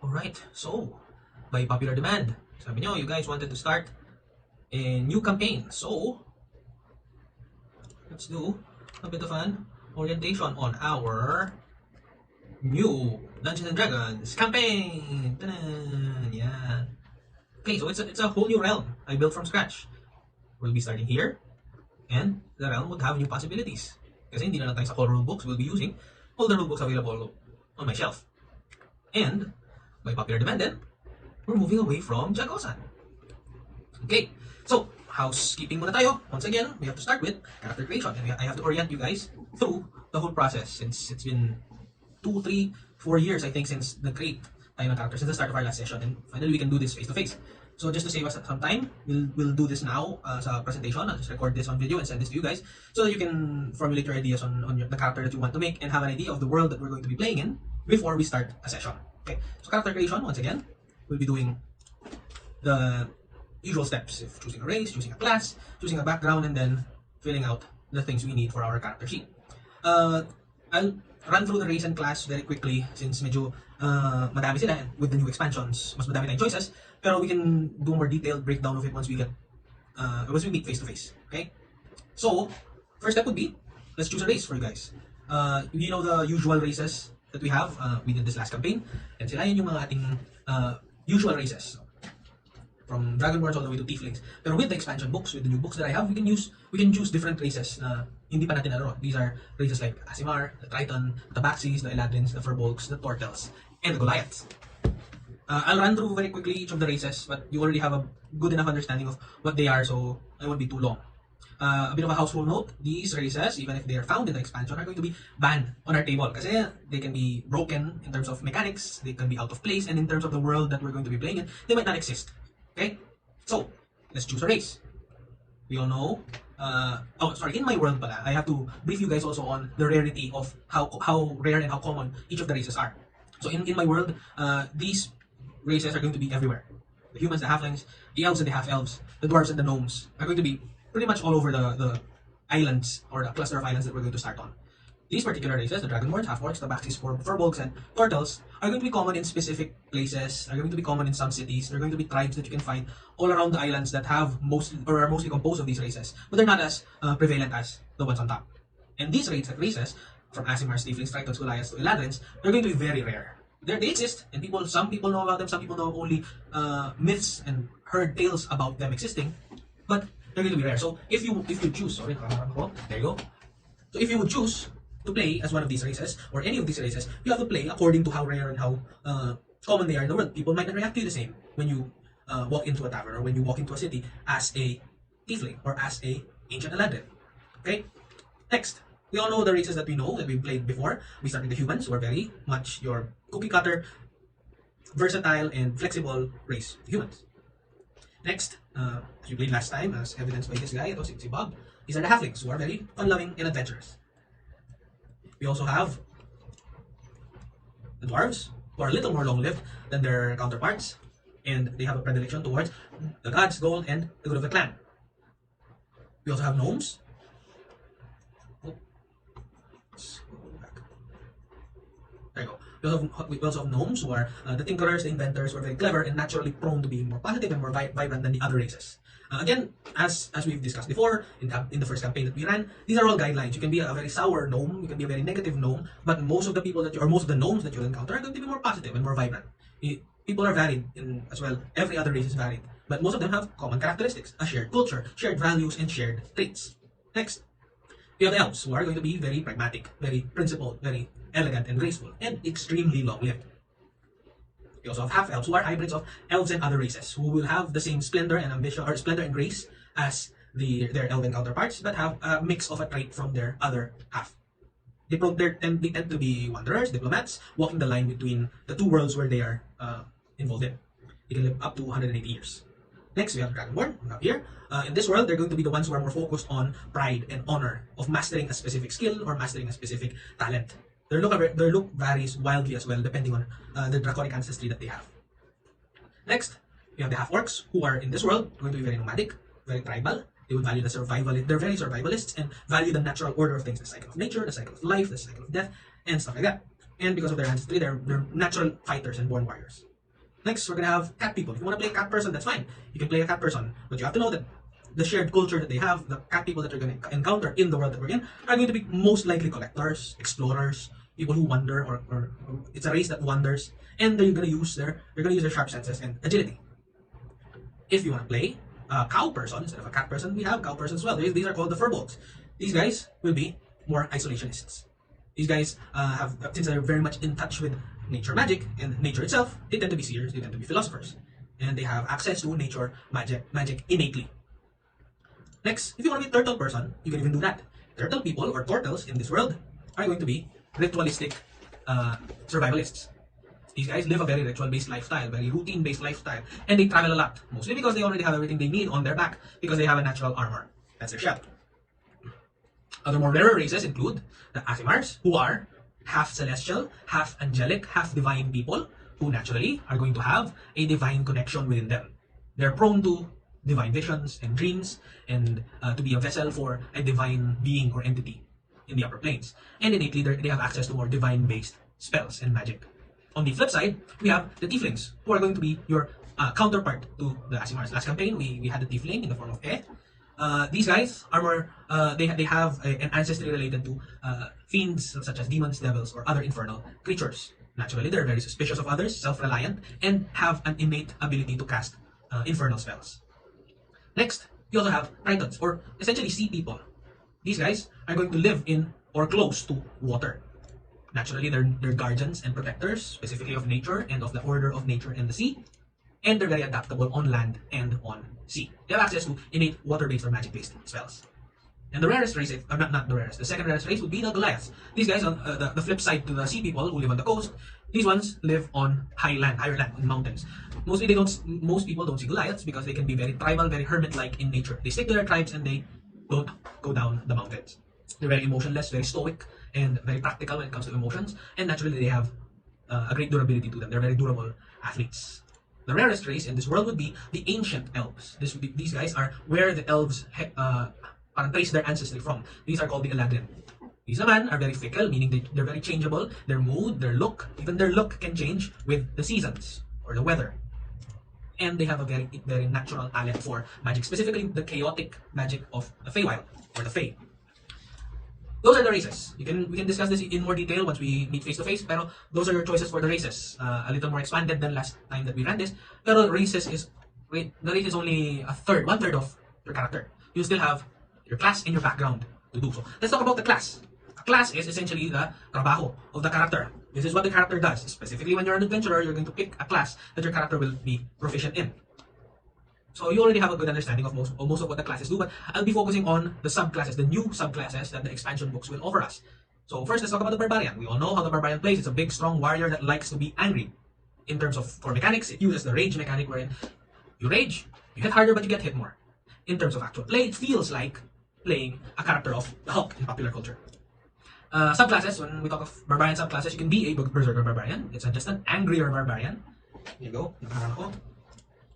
Alright, so by popular demand, sabi nyo, you guys wanted to start a new campaign. So, let's do a bit of an orientation on our new Dungeons and Dragons campaign. Ta-da! Yeah. Okay, so it's a whole new realm I built from scratch. We'll be starting here, and the realm would have new possibilities. Kasi hindi na lang tayo sa core rulebooks, we'll be using all the rulebooks available on my shelf. And, by popular demand then, we're moving away from Jagosan. Okay, so housekeeping muna tayo. Once again, we have to start with character creation. And I have to orient you guys through the whole process since it's been 2, 3, 4 years, I think, since the create tayo ng character, since the start of our last session. And finally, we can do this face to face. So just to save us some time, we'll do this now sa presentation. I'll just record this on video and send this to you guys so that you can formulate your ideas on the character that you want to make and have an idea of the world that we're going to be playing in before we start a session. Okay, so character creation, once again, we'll be doing the usual steps of choosing a race, choosing a class, choosing a background, and then filling out the things we need for our character sheet. I'll run through the race and class very quickly since medyo madami sila and with the new expansions, mas madami tayong choices. Pero we can do more detailed breakdown of it once we meet face to face. Okay? So, first step would be, let's choose a race for you guys. You know the usual races that we have. We did this last campaign. And sila yun yung mga ating usual races. From Dragonborns all the way to Tieflings. Pero with the expansion books, with the new books that I have, we can choose different races na hindi pa natin nalaro. These are races like Aasimar, the Triton, the Tabaxis, the Eladrins, the Furbolgs, the Tortels, and the Goliaths. I'll run through very quickly each of the races, but you already have a good enough understanding of what they are, so I won't be too long. A bit of a household note, these races, even if they are found in the expansion, are going to be banned on our table kasi they can be broken in terms of mechanics, they can be out of place, and in terms of the world that we're going to be playing in, they might not exist. Okay? So, let's choose a race. We all know, in my world pala, I have to brief you guys also on the rarity of how rare and how common each of the races are. So in my world, these races are going to be everywhere. The humans, the halflings, the elves and the half-elves, the dwarves and the gnomes are going to be pretty much all over the islands or the cluster of islands that we're going to start on. These particular races, the Dragonborns, Half-Orcs, the Tabaxis, Furbolgs, and Tortels, are going to be common in specific places, are going to be common in some cities, they're going to be tribes that you can find all around the islands that have are mostly composed of these races, but they're not as prevalent as the ones on top. And these races, from Aasimars, Tieflings, Tritons, Goliaths to Eladrins, they're going to be very rare. They exist, and some people know about them, some people know only myths and heard tales about them existing, but they're going to be rare. So if you choose, there you go. So if you would choose to play as one of these races, or any of these races, you have to play according to how rare and how common they are in the world. People might not react to you the same when you walk into a tavern or when you walk into a city as a tiefling or as a ancient Eladrin. Okay? Next, we all know the races that we know, that we've played before. We start with the humans, who are very much your cookie cutter, versatile, and flexible race, the humans. Next, as we played last time, as evidenced by this guy, ito si Bob, these are the halflings, who are very fun-loving and adventurous. We also have the dwarves, who are a little more long-lived than their counterparts, and they have a predilection towards the gods, gold, and the good of the clan. We also have gnomes. There you go. We also have gnomes, who are the tinkerers, the inventors, who are very clever and naturally prone to being more positive and more vibrant than the other races. Again, as we've discussed before in the first campaign that we ran, these are all guidelines. You can be a very sour gnome, you can be a very negative gnome, but most of the people most of the gnomes that you'll encounter are going to be more positive and more vibrant. People are varied as well. Every other race is varied, but most of them have common characteristics: a shared culture, shared values, and shared traits. Next, we have the elves, who are going to be very pragmatic, very principled, very elegant and graceful, and extremely long-lived. We also have half-elves, who are hybrids of elves and other races, who will have the same splendor and ambition, or splendor and grace as their elven counterparts, but have a mix of a trait from their other half. They tend to be wanderers, diplomats, walking the line between the two worlds where they are involved in. They can live up to 180 years. Next, we have Dragonborn, up here. In this world, they're going to be the ones who are more focused on pride and honor of mastering a specific skill or mastering a specific talent. Their look varies wildly as well, depending on the draconic ancestry that they have. Next, we have the half-orcs, who are in this world going to be very nomadic, very tribal. They would value the survival. They're very survivalists and value the natural order of things, the cycle of nature, the cycle of life, the cycle of death, and stuff like that. And because of their ancestry, they're natural fighters and born warriors. Next, we're gonna have cat people. If you want to play cat person, that's fine. You can play a cat person, but you have to know that the shared culture that they have, the cat people that you're going to encounter in the world that we're in, are going to be most likely collectors, explorers, people who wander, or it's a race that wanders, and they're going to use their sharp senses and agility. If you want to play a cow person instead of a cat person, we have cow persons as well. These are called the furbolgs. These guys will be more isolationists. These guys since they're very much in touch with nature magic and nature itself, they tend to be seers, they tend to be philosophers, and they have access to nature magic innately. Next, if you want to be a turtle person, you can even do that. Turtle people or turtles in this world are going to be ritualistic survivalists. These guys live a very ritual-based lifestyle, very routine-based lifestyle, and they travel a lot, mostly because they already have everything they need on their back because they have a natural armor. That's their shell. Other more rarer races include the Aasimars, who are half celestial, half angelic, half divine people who naturally are going to have a divine connection within them. They're prone to divine visions and dreams and to be a vessel for a divine being or entity in the upper planes. And innately, they have access to more divine-based spells and magic. On the flip side, we have the Tieflings, who are going to be your counterpart to the Aasimars. Last campaign, we had the Tiefling in the form of these guys are more, they have an ancestry related to fiends such as demons, devils, or other infernal creatures. Naturally, they're very suspicious of others, self-reliant, and have an innate ability to cast infernal spells. Next, you also have Tritons, or essentially sea people. These guys are going to live in or close to water. Naturally, they're guardians and protectors, specifically of nature and of the order of nature and the sea. And they're very adaptable on land and on sea. They have access to innate water-based or magic-based spells. And the rarest race, not the rarest, the second rarest race would be the Goliaths. These guys on the flip side to the sea people who live on the coast, these ones live on higher land, in mountains. Most people don't see Goliaths because they can be very tribal, very hermit-like in nature. They stick to their tribes and they don't go down the mountains. They're very emotionless, very stoic, and very practical when it comes to emotions. And naturally, they have a great durability to them. They're very durable athletes. The rarest race in this world would be the ancient elves. These guys are where the elves trace their ancestry from. These are called the Eladrin. These men are very fickle, meaning they're very changeable. Their mood, their look, even their look can change with the seasons or the weather. And they have a very, very natural talent for magic, specifically the chaotic magic of the Feywild or the Fey. Those are the races. We can discuss this in more detail once we meet face to face. Pero those are your choices for the races. A little more expanded than last time that we ran this. Pero the race is only one third of your character. You still have your class and your background to do so. Let's talk about the class. A class is essentially the trabajo of the character. This is what the character does. Specifically, when you're an adventurer, you're going to pick a class that your character will be proficient in. So you already have a good understanding of most of what the classes do, but I'll be focusing on the subclasses, the new subclasses that the expansion books will offer us. So first, let's talk about the Barbarian. We all know how the Barbarian plays. It's a big, strong warrior that likes to be angry. In terms of core mechanics, it uses the rage mechanic wherein you rage, you hit harder, but you get hit more. In terms of actual play, it feels like playing a character of the Hulk in popular culture. Subclasses, when we talk of Barbarian subclasses, you can be a Berserker Barbarian. It's just an angrier Barbarian. Here you go.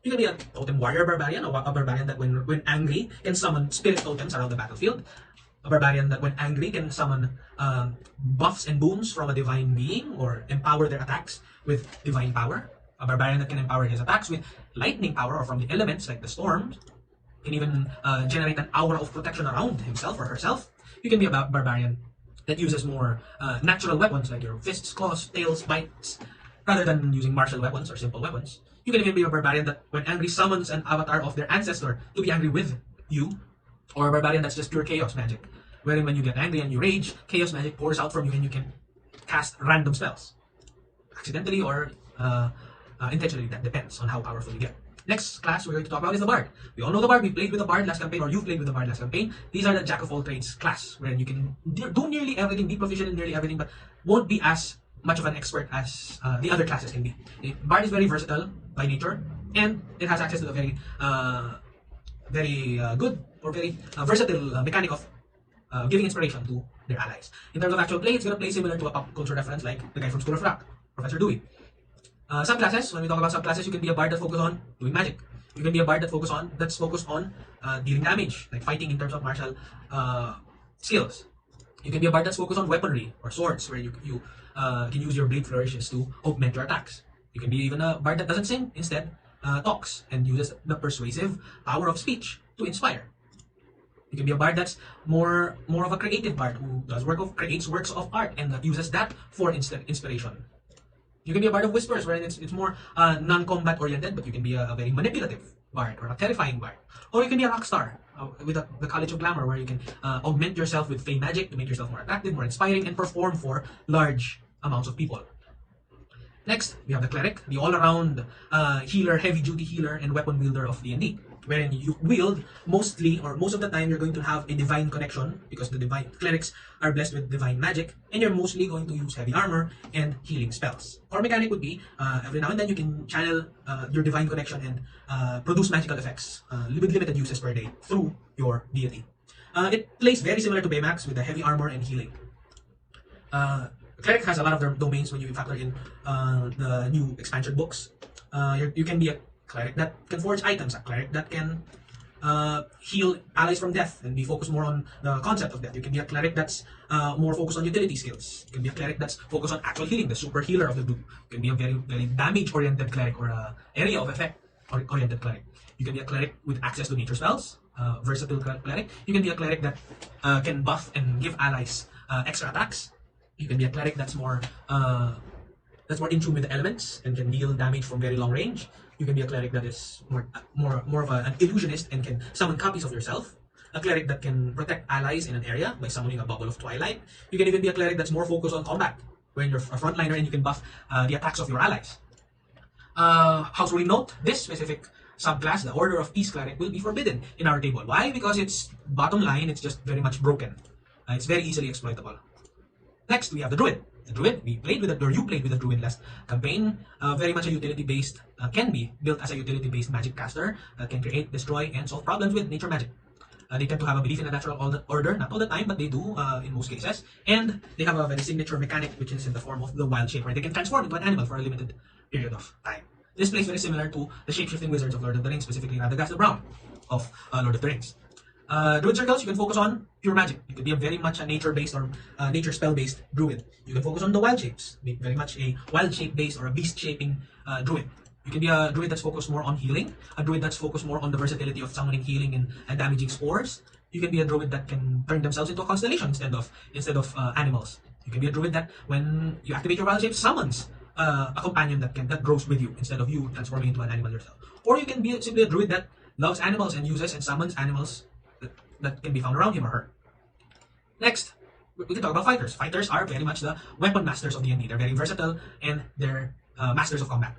You can be a Totem Warrior Barbarian, a Barbarian that when angry can summon spirit totems around the battlefield. A Barbarian that when angry can summon buffs and boons from a divine being or empower their attacks with divine power. A Barbarian that can empower his attacks with lightning power or from the elements like the storms. Can even generate an aura of protection around himself or herself. You can be a Barbarian that uses more natural weapons like your fists, claws, tails, bites, rather than using martial weapons or simple weapons. You can even be a Barbarian that when angry summons an avatar of their ancestor to be angry with you, or a Barbarian that's just pure chaos magic, wherein when you get angry and you rage, chaos magic pours out from you and you can cast random spells, accidentally or intentionally. That depends on how powerful you get. Next class we're going to talk about is the Bard. We all know the Bard. We played with the Bard last campaign, or you've played with the Bard last campaign. These are the Jack of all trades class, wherein you can do nearly everything, be proficient in nearly everything, but won't be as much of an expert as the other classes can be. Bard is very versatile by nature, and it has access to the very good or very versatile mechanic of giving inspiration to their allies. In terms of actual play, it's going to play similar to a pop culture reference like the guy from School of Rock, Professor Dewey. Subclasses, when we talk about subclasses, you can be a bard that focuses on doing magic. You can be a bard that's focused on dealing damage, like fighting in terms of martial skills. You can be a bard that's focused on weaponry or swords, where you can use your blade flourishes to augment your attacks. You can be even a bard that doesn't sing, instead talks and uses the persuasive power of speech to inspire. You can be a bard that's more of a creative bard who creates works of art and that uses that for inspiration. You can be a bard of whispers, wherein it's more non-combat oriented, but you can be a very manipulative bard or a terrifying bard. Or you can be a rock star with the College of Glamour, where you can augment yourself with fey magic to make yourself more attractive, more inspiring, and perform for large amounts of people. Next, we have the cleric, the all-around healer, heavy-duty healer, and weapon wielder of D&D, wherein you wield most of the time you're going to have a divine connection because the divine clerics are blessed with divine magic, and you're mostly going to use heavy armor and healing spells. Core mechanic would be every now and then you can channel your divine connection and produce magical effects with limited uses per day through your deity. It plays very similar to Baymax with the heavy armor and healing. Cleric has a lot of their domains when you factor in the new expansion books. You can be a cleric that can forge items, a cleric that can heal allies from death and be focused more on the concept of death. You can be a cleric that's more focused on utility skills. You can be a cleric that's focused on actual healing, the super healer of the group. You can be a very, very damage-oriented cleric or a area of effect-oriented cleric. You can be a cleric with access to nature spells, versatile cleric. You can be a cleric that can buff and give allies extra attacks. You can be a cleric that's more in tune with the elements and can deal damage from very long range. You can be a cleric that is more of an illusionist and can summon copies of yourself. A cleric that can protect allies in an area by summoning a bubble of twilight. You can even be a cleric that's more focused on combat, where you're a frontliner and you can buff the attacks of your allies. House ruling note: this specific subclass, the Order of Peace cleric, will be forbidden in our table. Why? Because it's bottom line, it's just very much broken. It's very easily exploitable. Next, we have the Druid. The Druid, you played with the Druid last campaign. Very much a utility-based, can be built as a utility-based magic caster that can create, destroy, and solve problems with nature magic. They tend to have a belief in a natural order, not all the time, but they do in most cases. And they have a very signature mechanic, which is in the form of the wild shape, where they can transform into an animal for a limited period of time. This plays very similar to the shape-shifting wizards of Lord of the Rings, specifically Radagast the Brown of Lord of the Rings. Druid circles, you can focus on pure magic. You could be very much a nature-based or nature spell-based druid. You can focus on the wild shapes, very much a wild shape-based or a beast-shaping druid. You can be a druid that's focused more on healing, a druid that's focused more on the versatility of summoning healing and damaging spores. You can be a druid that can turn themselves into a constellation instead of animals. You can be a druid that, when you activate your wild shape, summons a companion that grows with you instead of you transforming into an animal yourself. Or you can be simply a druid that loves animals and uses and summons animals that can be found around him or her. Next, we can talk about fighters. Fighters are very much the weapon masters of D&D. They're very versatile and they're masters of combat.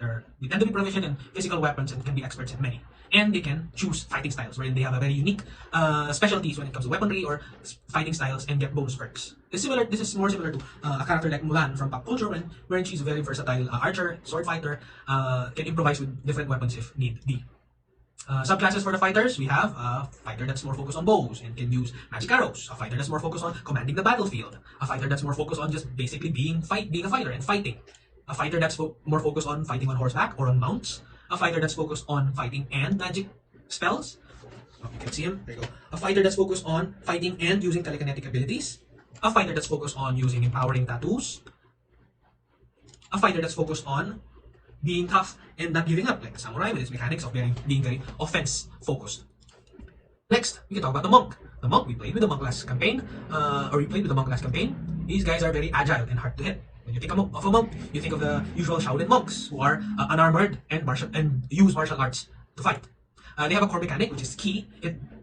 They tend to be proficient in physical weapons and can be experts in many. And they can choose fighting styles, wherein they have a very unique specialties when it comes to weaponry or fighting styles and get bonus perks. This is more similar to a character like Mulan from pop culture, wherein she's a very versatile archer, sword fighter, can improvise with different weapons if need be. Subclasses for the fighters, we have a fighter that's more focused on bows and can use magic arrows. A fighter that's more focused on commanding the battlefield. A fighter that's more focused on just basically being a fighter and fighting. A fighter that's more focused on fighting on horseback or on mounts. A fighter that's focused on fighting and magic spells. Oh, you can see him. There you go. A fighter that's focused on fighting and using telekinetic abilities. A fighter that's focused on using empowering tattoos. A fighter that's focused on being tough and not giving up, like the samurai with its mechanics of being very offense focused. Next, we can talk about the monk. The monk, we played with the monk last campaign, These guys are very agile and hard to hit. When you think of a monk, you think of the usual Shaolin monks who are unarmored and use martial arts to fight. They have a core mechanic which is key.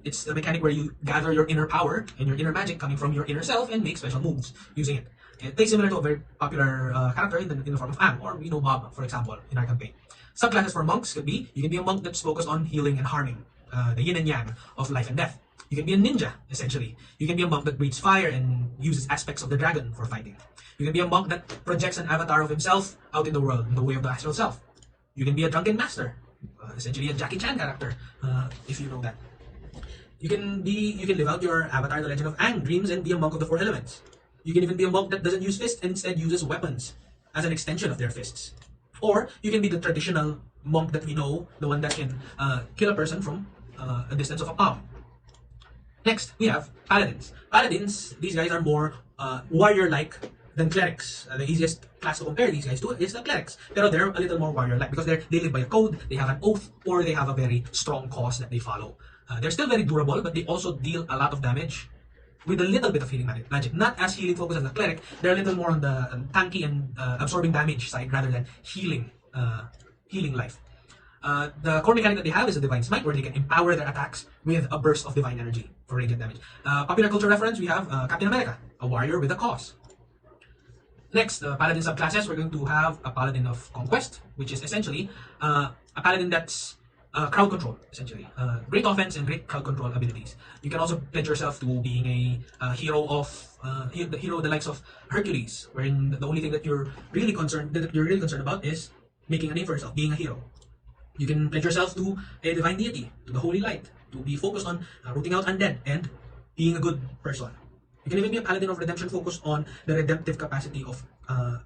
It's the mechanic where you gather your inner power and your inner magic coming from your inner self and make special moves using it. It plays similar to a very popular character in the form of Am, or we know Bob, for example, in our campaign. Subclasses for monks could be, you can be a monk that's focused on healing and harming, the yin and yang of life and death. You can be a ninja, essentially. You can be a monk that breathes fire and uses aspects of the dragon for fighting. You can be a monk that projects an avatar of himself out in the world, in the way of the astral self. You can be a drunken master, essentially a Jackie Chan character, if you know that. You can live out your Avatar, the Legend of Aang dreams and be a monk of the four elements. You can even be a monk that doesn't use fists and instead uses weapons as an extension of their fists. Or you can be the traditional monk that we know, the one that can kill a person from a distance of a palm. Next, we have paladins. Paladins, these guys are more warrior-like than clerics. The easiest class to compare these guys to is the clerics. Pero they're a little more warrior-like because they live by a code, they have an oath, or they have a very strong cause that they follow. They're still very durable, but they also deal a lot of damage with a little bit of healing magic. Not as healing focused as the cleric. They're a little more on the tanky and absorbing damage side rather than healing life. The core mechanic that they have is a Divine Smite, where they can empower their attacks with a burst of divine energy for radiant damage. Popular culture reference, we have Captain America, a warrior with a cause. Next, Paladin subclasses, we're going to have a Paladin of Conquest, which is essentially a Paladin that's crowd control, essentially. Great offense and great crowd control abilities. You can also pledge yourself to being a hero of the likes of Hercules, wherein the only thing that you're really concerned about is making a name for yourself, being a hero. You can pledge yourself to a divine deity, to the holy light, to be focused on rooting out undead and being a good person. You can even be a paladin of redemption focused on the redemptive capacity of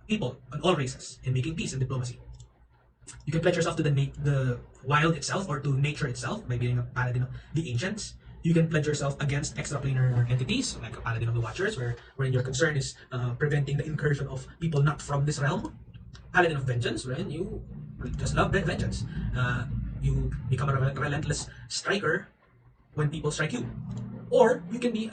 people on all races in making peace and diplomacy. You can pledge yourself to the wild itself or to nature itself by being a paladin of the ancients. You can pledge yourself against extraplanar entities, like a paladin of the watchers, wherein your concern is preventing the incursion of people not from this realm. Paladin of vengeance, wherein you just love vengeance. You become a relentless striker when people strike you. Or you can be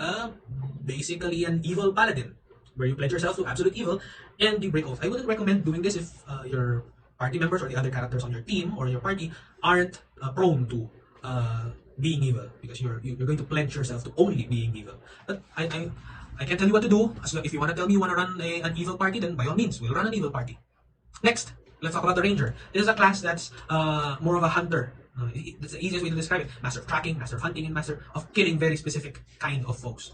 basically an evil paladin, where you pledge yourself to absolute evil and you break oath. I wouldn't recommend doing this if your party members or the other characters on your team or your party aren't prone to being evil, because you're going to pledge yourself to only being evil. But I can't tell you what to do. As if you want to tell me you want to run an evil party, then by all means, we'll run an evil party. Next, let's talk about the Ranger. This is a class that's more of a hunter. That's the easiest way to describe it. Master of tracking, master of hunting, and master of killing very specific kind of foes.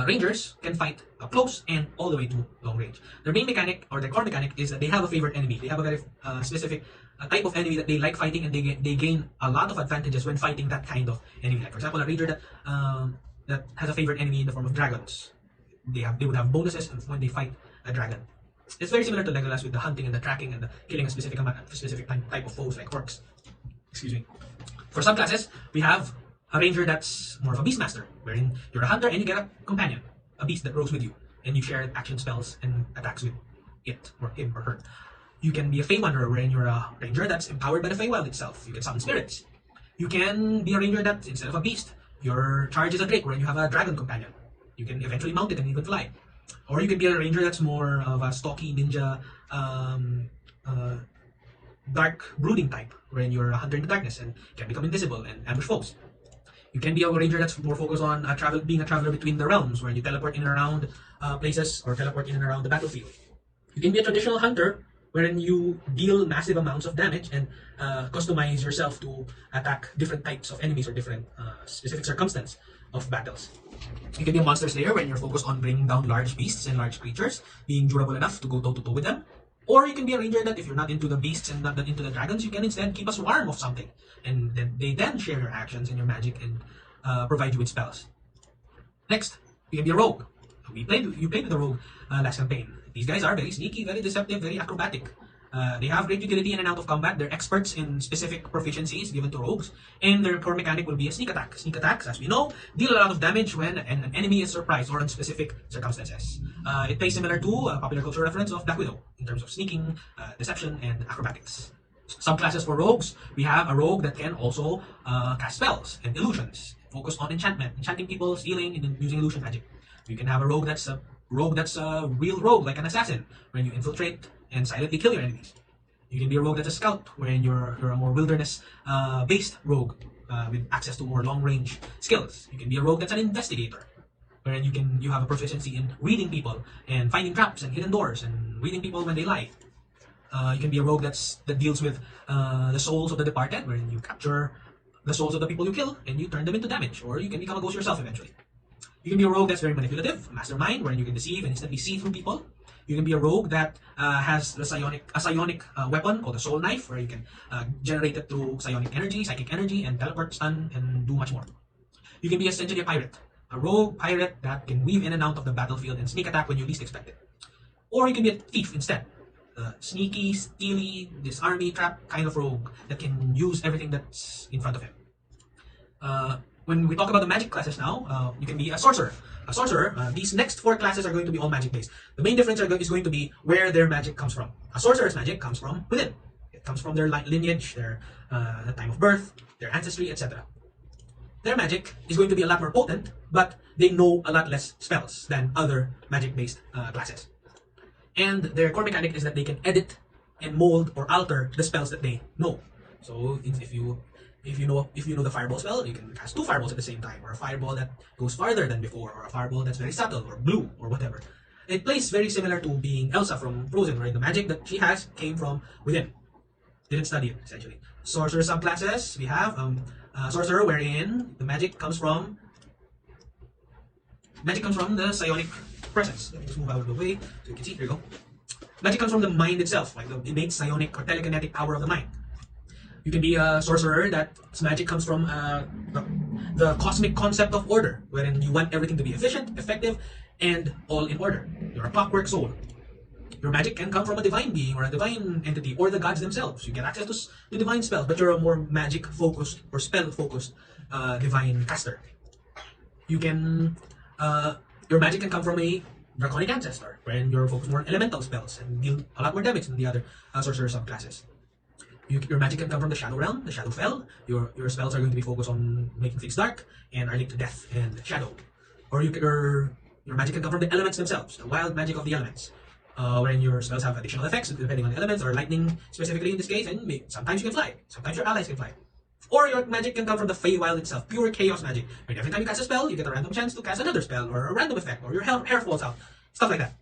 Rangers can fight up close and all the way to long range. Their main mechanic, or their core mechanic, is that they have a favorite enemy. They have a very specific type of enemy that they like fighting, and they gain a lot of advantages when fighting that kind of enemy. Like, for example, a Ranger that has a favorite enemy in the form of dragons. They would have bonuses when they fight a dragon. It's very similar to Legolas with the hunting and the tracking and the killing a specific type of foes like orcs. Excuse me. For subclasses, we have a ranger that's more of a beastmaster, wherein you're a hunter and you get a companion, a beast that grows with you, and you share action spells and attacks with it or him or her. You can be a Fey Wanderer, wherein you're a ranger that's empowered by the Feywild itself. You can summon spirits. You can be a ranger that, instead of a beast, your charge is a drake, wherein you have a dragon companion. You can eventually mount it and even fly. Or you can be a ranger that's more of a stocky ninja, dark brooding type, wherein you're a hunter in the darkness and can become invisible and ambush foes. You can be a ranger that's more focused on being a traveler between the realms, where you teleport in and around places or teleport in and around the battlefield. You can be a traditional hunter, wherein you deal massive amounts of damage and customize yourself to attack different types of enemies or different specific circumstances of battles. You can be a monster slayer, when you're focused on bringing down large beasts and large creatures, being durable enough to go toe-to-toe with them. Or you can be a ranger that, if you're not into the beasts and not into the dragons, you can instead keep a swarm of something, and then they share your actions and your magic and provide you with spells. Next, you can be a rogue. You played with a rogue last campaign. These guys are very sneaky, very deceptive, very acrobatic. They have great utility in and out of combat. They're experts in specific proficiencies given to rogues, and their core mechanic will be a sneak attack. Sneak attacks, as we know, deal a lot of damage when an enemy is surprised or in specific circumstances. It plays similar to a popular culture reference of Black Widow in terms of sneaking, deception, and acrobatics. Subclasses for rogues, we have a rogue that can also cast spells and illusions, focus on enchantment, enchanting people, stealing, and using illusion magic. You can have a rogue that's a real rogue, like an assassin, when you infiltrate and silently kill your enemies. You can be a rogue that's a scout, wherein you're a more wilderness based rogue with access to more long range skills. You can be a rogue that's an investigator, wherein you have a proficiency in reading people and finding traps and hidden doors and reading people when they lie. You can be a rogue that deals with the souls of the departed, wherein you capture the souls of the people you kill and you turn them into damage, or you can become a ghost yourself eventually. You can be a rogue that's very manipulative, mastermind, wherein you can deceive and instantly see through people. You can be a rogue that has a psionic weapon called a soul knife, where you can generate it through psionic energy, psychic energy, and teleport, stun, and do much more. You can be essentially a pirate, a rogue pirate that can weave in and out of the battlefield and sneak attack when you least expect it. Or you can be a thief instead, sneaky, steely, disarmy trap kind of rogue that can use everything that's in front of him. when we talk about the magic classes now, you can be a sorcerer. A sorcerer, these next 4 classes are going to be all magic based. The main difference is going to be where their magic comes from. A sorcerer's magic comes from within. It comes from their lineage, their time of birth, their ancestry, etc. Their magic is going to be a lot more potent, but they know a lot less spells than other magic-based classes. And their core mechanic is that they can edit and mold or alter the spells that they know. So if you know the fireball spell, you can cast 2 fireballs at the same time, or a fireball that goes farther than before, or a fireball that's very subtle or blue or whatever. It plays very similar to being Elsa from Frozen, right? The magic that she has came from within. Didn't study it essentially. Sorcerer subclasses, we have sorcerer, wherein the magic comes from the psionic presence. Let me just move out of the way so you can see. Here you go. Magic comes from the mind itself, like the innate psionic or telekinetic power of the mind. You can be a sorcerer that's magic comes from the cosmic concept of order, wherein you want everything to be efficient, effective, and all in order. You're a clockwork soul. Your magic can come from a divine being or a divine entity or the gods themselves. You get access to the divine spells, but you're a more magic focused or spell focused divine caster. You can your magic can come from a draconic ancestor, wherein you're focused more on elemental spells and deal a lot more damage than the other sorcerer subclasses. Your magic can come from the shadow realm, the shadow fell. Your spells are going to be focused on making things dark and are linked to death and shadow. Or your magic can come from the elements themselves, the wild magic of the elements. Wherein your spells have additional effects depending on the elements, or lightning specifically in this case, and sometimes you can fly, sometimes your allies can fly. Or your magic can come from the Feywild itself, pure chaos magic. Right? Every time you cast a spell, you get a random chance to cast another spell, or a random effect, or your hair falls out, stuff like that.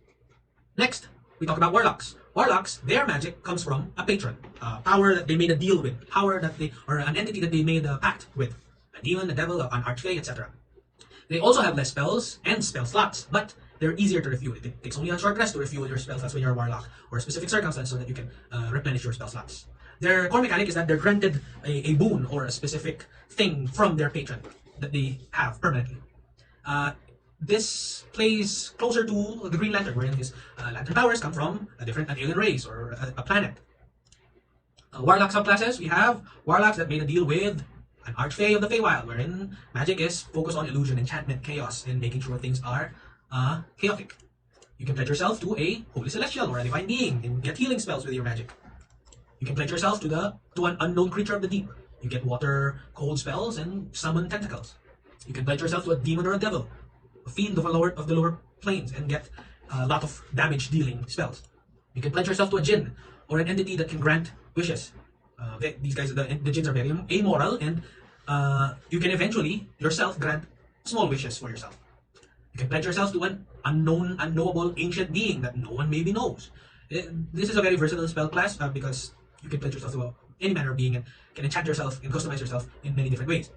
Next, we talk about warlocks. Warlocks, their magic comes from a patron, power that they made a deal with, power that they, or an entity that they made a pact with, a demon, a devil, an archfey, etc. They also have less spells and spell slots, but they're easier to refuel. It takes only a short rest to refuel your spell slots when you're a warlock, or a specific circumstance so that you can replenish your spell slots. Their core mechanic is that they're granted a boon or a specific thing from their patron that they have permanently. This plays closer to the Green Lantern, wherein his lantern powers come from an alien race or a planet. Warlock subclasses, we have warlocks that made a deal with an archfey of the Feywild, wherein magic is focused on illusion, enchantment, chaos, and making sure things are chaotic. You can pledge yourself to a holy celestial or a divine being and get healing spells with your magic. You can pledge yourself to an unknown creature of the deep. You get water, cold spells, and summon tentacles. You can pledge yourself to a demon or a devil, a fiend of the lower planes, and get a lot of damage dealing spells. You can pledge yourself to a jinn or an entity that can grant wishes. These guys, the jinns are very amoral, and you can eventually yourself grant small wishes for yourself. You can pledge yourself to an unknowable ancient being that no one maybe knows. This is a very versatile spell class because you can pledge yourself to any manner of being and can enchant yourself and customize yourself in many different ways.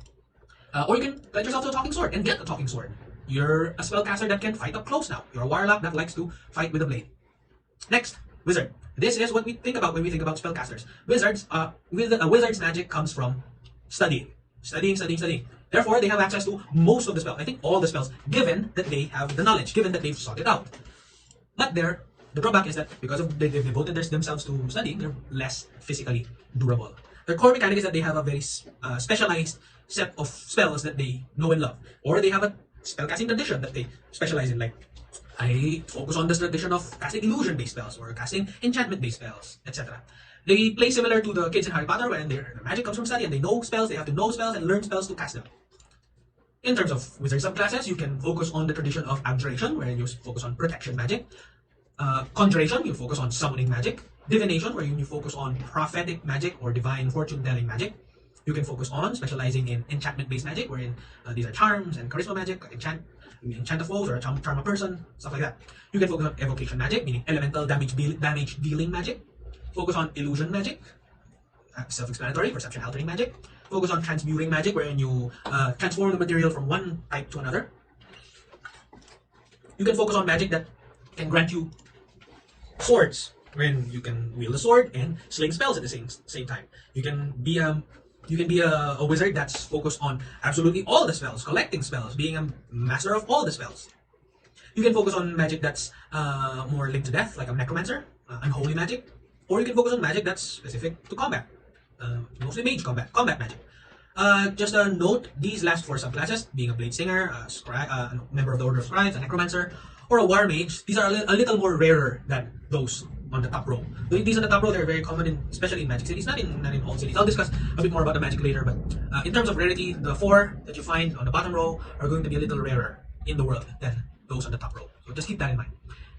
Or you can pledge yourself to a talking sword and get a talking sword. You're a spellcaster that can fight up close now. You're a warlock that likes to fight with a blade. Next, wizard. This is what we think about when we think about spellcasters. Wizards, a wizard's magic comes from studying. Studying. Therefore, they have access to most of the spells. I think all the spells, given that they have the knowledge, given that they've sought it out. But the drawback is that because they've devoted themselves to studying, they're less physically durable. Their core mechanic is that they have a very specialized set of spells that they know and love. Or they have a spellcasting tradition that they specialize in, like I focus on this tradition of casting illusion-based spells or casting enchantment-based spells, etc. They play similar to the kids in Harry Potter, wherein their magic comes from study and they know spells, they have to know spells and learn spells to cast them. In terms of wizard subclasses, you can focus on the tradition of abjuration, wherein you focus on protection magic. Conjuration, you focus on summoning magic. Divination, where you focus on prophetic magic or divine fortune-telling magic. You can focus on specializing in enchantment-based magic, wherein these are charms and charisma magic, enchant a foes or a charm a person, stuff like that. You can focus on evocation magic, meaning elemental damage dealing magic. Focus on illusion magic, self-explanatory, perception altering magic. Focus on transmuting magic, wherein you transform the material from one type to another. You can focus on magic that can grant you swords, wherein you can wield a sword and sling spells at the same time. You can be a wizard that's focused on absolutely all the spells, collecting spells, being a master of all the spells. You can focus on magic that's more linked to death, like a necromancer, unholy magic. Or you can focus on magic that's specific to combat, mostly mage combat magic. Just a note, these last 4 subclasses, being a Blade Singer, a member of the Order of Scribes, a Necromancer, or a War Mage, these are a little more rarer than those on the top row. These on the top row, they're very common, especially in Magic Cities, not in all cities. I'll discuss a bit more about the Magic later, but in terms of rarity, the 4 that you find on the bottom row are going to be a little rarer in the world than those on the top row. So just keep that in mind.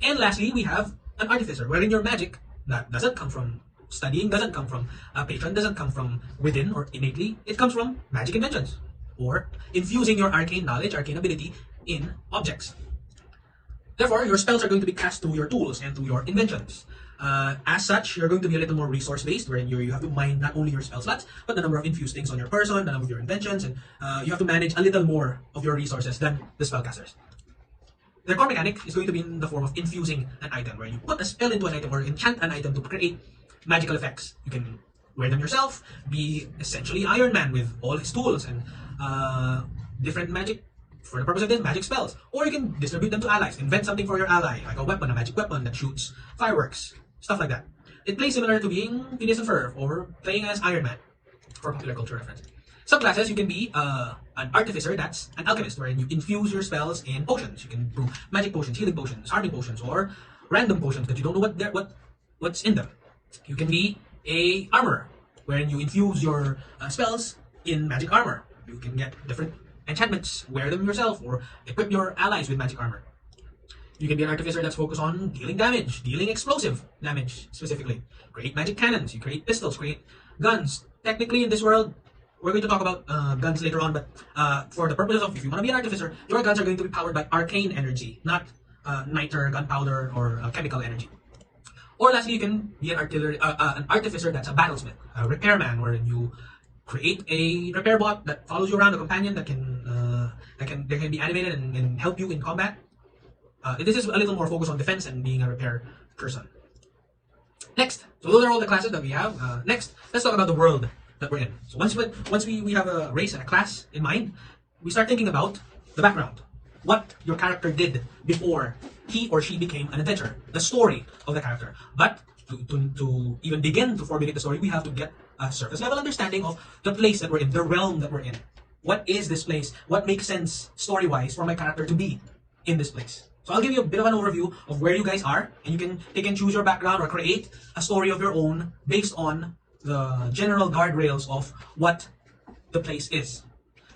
And lastly, we have an Artificer, wherein your magic that doesn't come from studying, doesn't come from a patron, doesn't come from within or innately. It comes from magic inventions or infusing your arcane knowledge, arcane ability in objects. Therefore, your spells are going to be cast through your tools and through your inventions. As such, you're going to be a little more resource-based, where you have to mind not only your spell slots, but the number of infused things on your person, the number of your inventions, and you have to manage a little more of your resources than the spellcasters. Their core mechanic is going to be in the form of infusing an item, where you put a spell into an item or enchant an item to create magical effects. You can wear them yourself, be essentially Iron Man with all his tools and different magic, for the purpose of this, magic spells. Or you can distribute them to allies, invent something for your ally, like a weapon, a magic weapon that shoots fireworks, stuff like that. It plays similar to being Phineas and Ferb or playing as Iron Man, for popular culture reference. Subclasses, you can be an Artificer, that's an alchemist, wherein you infuse your spells in potions. You can brew magic potions, healing potions, harming potions, or random potions that you don't know what's in them. You can be a armorer, wherein you infuse your spells in magic armor. You can get different enchantments, wear them yourself, or equip your allies with magic armor. You can be an Artificer that's focused on dealing damage, dealing explosive damage specifically. Create magic cannons, you create pistols, create guns. Technically in this world, we're going to talk about guns later on, but for the purposes of, if you want to be an Artificer, your guns are going to be powered by arcane energy, not niter, gunpowder, or chemical energy. Or lastly, you can be an Artificer that's a battlesmith, a repairman, where you create a repair bot that follows you around, a companion that can be animated and help you in combat. This is a little more focused on defense and being a repair person. Next, so those are all the classes that we have. Next, let's talk about the world that we're in. So once we have a race and a class in mind, we start thinking about the background. What your character did before he or she became an adventurer. The story of the character. But to even begin to formulate the story, we have to get a surface level understanding of the place that we're in, the realm that we're in. What is this place? What makes sense story-wise for my character to be in this place? So I'll give you a bit of an overview of where you guys are, and you can pick and choose your background or create a story of your own based on the general guardrails of what the place is.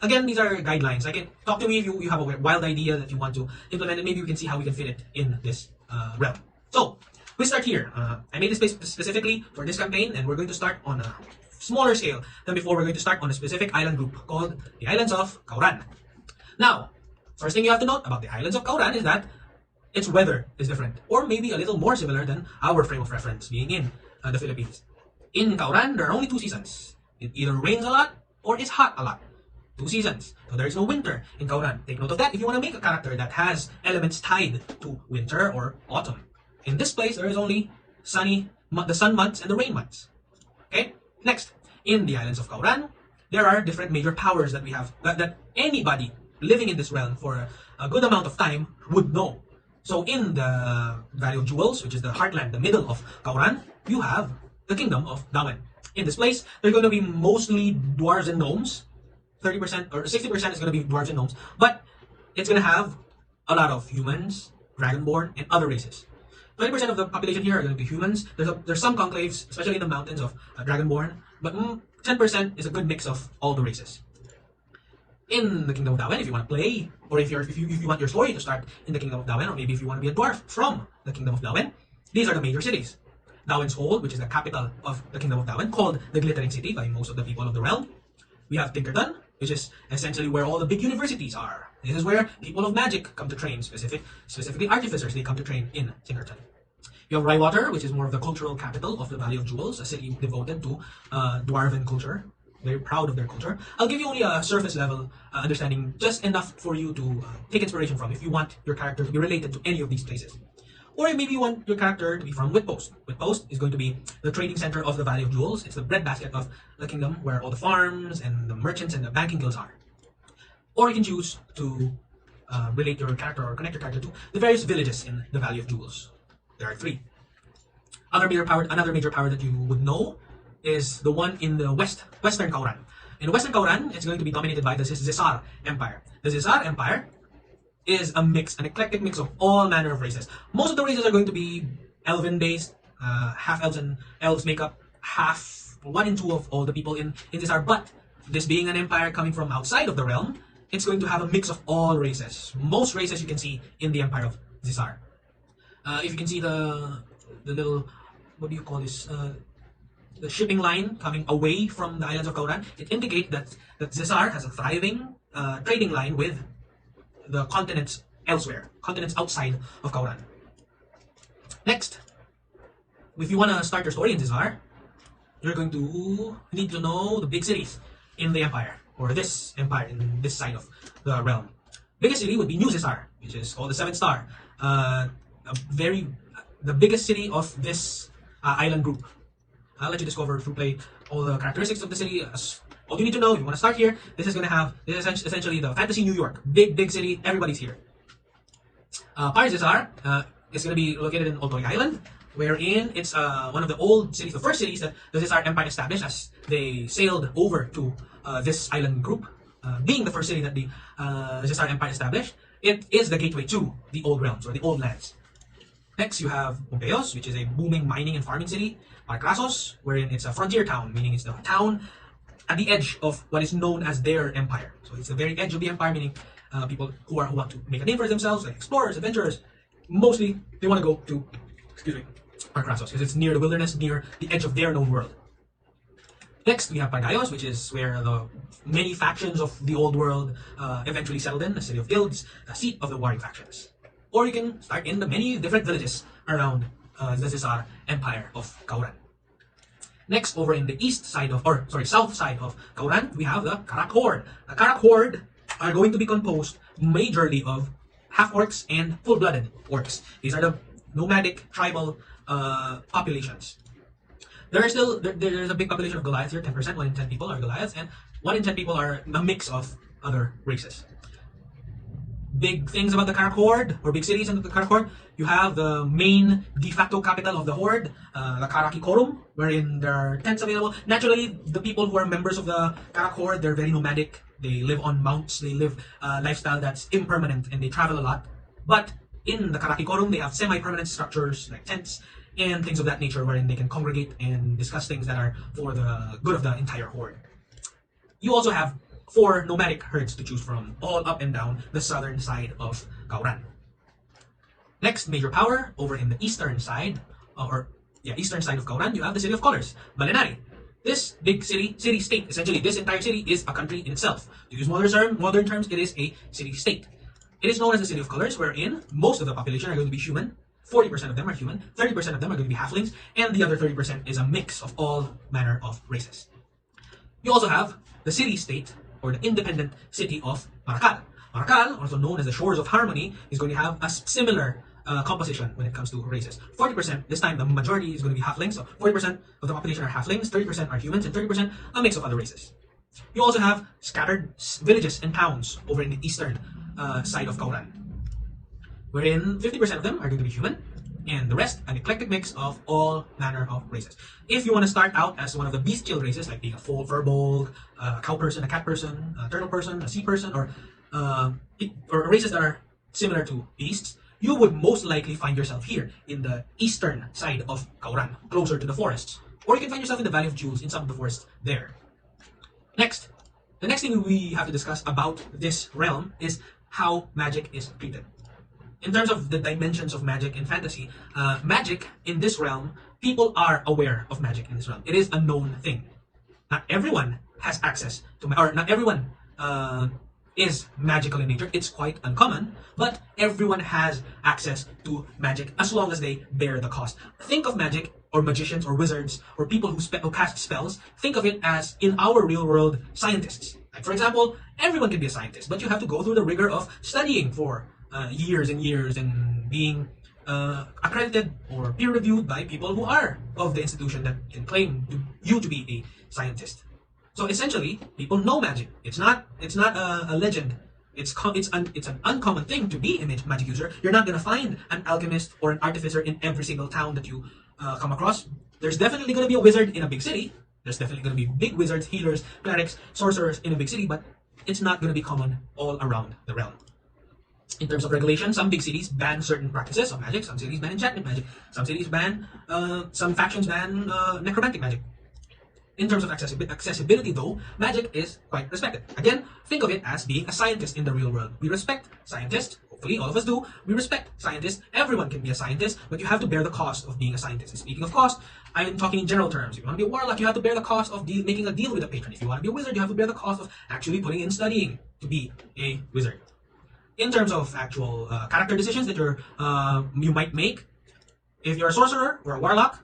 Again, these are guidelines. Talk to me if you have a wild idea that you want to implement, and maybe we can see how we can fit it in this realm. So, we start here. I made this space specifically for this campaign, and we're going to start on a smaller scale than before. We're going to start on a specific island group called the Islands of Cauran. Now, first thing you have to note about the Islands of Cauran is that its weather is different, or maybe a little more similar than our frame of reference, being in the Philippines. In Cauran, there are only 2 seasons. It either rains a lot or it's hot a lot. 2 seasons. So there is no winter in Cauran. Take note of that if you want to make a character that has elements tied to winter or autumn. In this place, there is only the sun months and the rain months. Okay? Next, in the Islands of Cauran, there are different major powers that we have, that anybody living in this realm for a good amount of time would know. So in the Valley of Jewels, which is the heartland, the middle of Cauran, you have the Kingdom of Dawen. In this place, they're going to be mostly dwarves and gnomes. 30% or 60% is going to be dwarves and gnomes, but it's going to have a lot of humans, dragonborn, and other races. 20% of the population here are going to be humans. There's some conclaves, especially in the mountains of dragonborn, but 10% is a good mix of all the races. In the Kingdom of Dawen, if you want to play, or if you want your story to start in the Kingdom of Dawen, or maybe if you want to be a dwarf from the Kingdom of Dawen, these are the major cities. Dawen's Hold, which is the capital of the Kingdom of Dawen, called the Glittering City by most of the people of the realm. We have Pinkerton, which is essentially where all the big universities are. This is where people of magic come to train, specifically artificers, they come to train in Pinkerton. You have Rywater, which is more of the cultural capital of the Valley of Jewels, a city devoted to dwarven culture. Very proud of their culture. I'll give you only a surface level understanding, just enough for you to take inspiration from if you want your character to be related to any of these places. Or maybe you want your character to be from Whitpost. Whitpost is going to be the trading center of the Valley of Jewels. It's the breadbasket of the kingdom where all the farms and the merchants and the banking guilds are. Or you can choose to relate your character or connect your character to the various villages in the Valley of Jewels. There are 3. Another major power that you would know is the one in the western Cauran. In Western Kauran, it's going to be dominated by the Zisar Empire. The Zisar Empire is an eclectic mix of all manner of races. Most of the races are going to be elven-based, half elves and elves make up half, 1 in 2 of all the people in Zisar. But this being an empire coming from outside of the realm, it's going to have a mix of all races. Most races you can see in the empire of Zisar. If you can see the little, what do you call this? The shipping line coming away from the islands of Kauran, it indicates that Zisar has a thriving trading line with the continents elsewhere, continents outside of Kauran. Next, if you want to start your story in Zisar, you're going to need to know the big cities in the empire, or this empire in this side of the realm. Biggest city would be New Zisar, which is called the 7th star. The biggest city of this island group. I'll let you discover through play all the characteristics of the city. All you need to know, if you want to start here, this is essentially the fantasy New York. Big city, everybody's here. Par Zisar is going to be located in Oltoy Island, wherein it's one of the old cities, the first cities that the Zisar Empire established as they sailed over to this island group. Being the first city that the Zisar Empire established, it is the gateway to the old realms, or the old lands. Next, you have Pompeios, which is a booming mining and farming city. Parcrasos, wherein it's a frontier town, meaning it's the town at the edge of what is known as their empire. So it's the very edge of the empire, meaning people who want to make a name for themselves, like explorers, adventurers. Mostly, they want to go to, Parcrasos, because it's near the wilderness, near the edge of their known world. Next, we have Pargaios, which is where the many factions of the old world eventually settled in, a city of guilds, a seat of the warring factions. Or you can start in the many different villages around the Zisar Empire of Kauran. Next, over in the south side of Kauran, we have the Karak Horde. The Karak Horde are going to be composed majorly of half-orcs and full-blooded orcs. These are the nomadic tribal populations. There's a big population of Goliaths here, 10%, 1 in 10 people are Goliaths, and 1 in 10 people are a mix of other races. Big things about the Karak Horde, or big cities in the Karak Horde, you have the main de facto capital of the Horde, the Karakikorum, wherein there are tents available. Naturally, the people who are members of the Karak Horde, they're very nomadic. They live on mounts, they live a lifestyle that's impermanent, and they travel a lot. But in the Karakikorum, they have semi-permanent structures like tents and things of that nature, wherein they can congregate and discuss things that are for the good of the entire Horde. You also have 4 nomadic herds to choose from, all up and down the southern side of Kauran. Next major power, over in the eastern side, eastern side of Kauran, you have the City of Colors, Balenari. This big city-state, essentially this entire city is a country in itself. To use modern terms, it is a city-state. It is known as the City of Colors, wherein most of the population are going to be human. 40% of them are human, 30% of them are going to be halflings, and the other 30% is a mix of all manner of races. You also have the city-state, or the independent city of Maracal. Maracal, also known as the Shores of Harmony, is going to have a similar composition when it comes to races. 40%, this time the majority is going to be halflings, so 40% of the population are halflings, 30% are humans, and 30% a mix of other races. You also have scattered villages and towns over in the eastern side of Kauran, wherein 50% of them are going to be human, and the rest an eclectic mix of all manner of races. If you want to start out as one of the bestial races, like being a furbolg, a cow person, a cat person, a turtle person, a sea person, or races that are similar to beasts, you would most likely find yourself here in the eastern side of Kauran, closer to the forests. Or you can find yourself in the Valley of Jewels, in some of the forests there. Next, the next thing we have to discuss about this realm is how magic is treated. In terms of the dimensions of magic in fantasy, magic in this realm, people are aware of magic in this realm. It is a known thing. Not everyone has access to, or not everyone is magical in nature. It's quite uncommon, but everyone has access to magic as long as they bear the cost. Think of magic, or magicians, or wizards, or people who cast spells. Think of it as, in our real world, scientists. Like, for example, everyone can be a scientist, but you have to go through the rigor of studying for years and years and being accredited or peer-reviewed by people who are of the institution that can claim you to be a scientist. So essentially, people know magic. It's not a legend. It's an uncommon thing to be a magic user. You're not gonna find an alchemist or an artificer in every single town that you come across. There's definitely gonna be a wizard in a big city, There's definitely going to be big wizards, healers, clerics, sorcerers in a big city, but it's not going to be common all around the realm. In terms of regulation, some big cities ban certain practices of magic, some cities ban enchantment magic, some cities ban, some factions ban necromantic magic. In terms of accessibility though, magic is quite respected. Again, think of it as being a scientist in the real world. We respect scientists, hopefully all of us do. We respect scientists, everyone can be a scientist, but you have to bear the cost of being a scientist. And speaking of cost, I am talking in general terms. If you want to be a warlock, you have to bear the cost of making a deal with a patron. If you want to be a wizard, you have to bear the cost of actually putting in studying to be a wizard. In terms of actual character decisions that you might make, if you're a sorcerer or a warlock,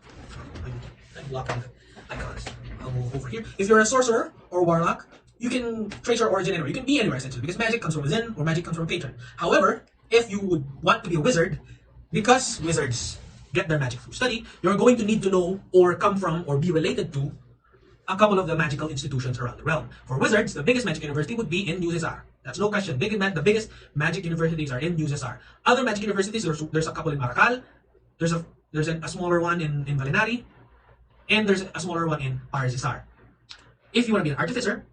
I'm blocking the icons. I'll move over here. If you're a sorcerer or warlock, you can trace your origin anywhere. You can be anywhere essentially, because magic comes from within or magic comes from a patron. However, if you would want to be a wizard, because wizards get their magic through study, you're going to need to know or come from or be related to a couple of the magical institutions around the realm. For wizards, the biggest magic university would be in New Cesar. That's no question. The biggest magic universities are in New Cesar. Other magic universities, there's a couple in Maracal, there's a smaller one in Valinari, and there's a smaller one in Arzisar. If you want to be an artificer,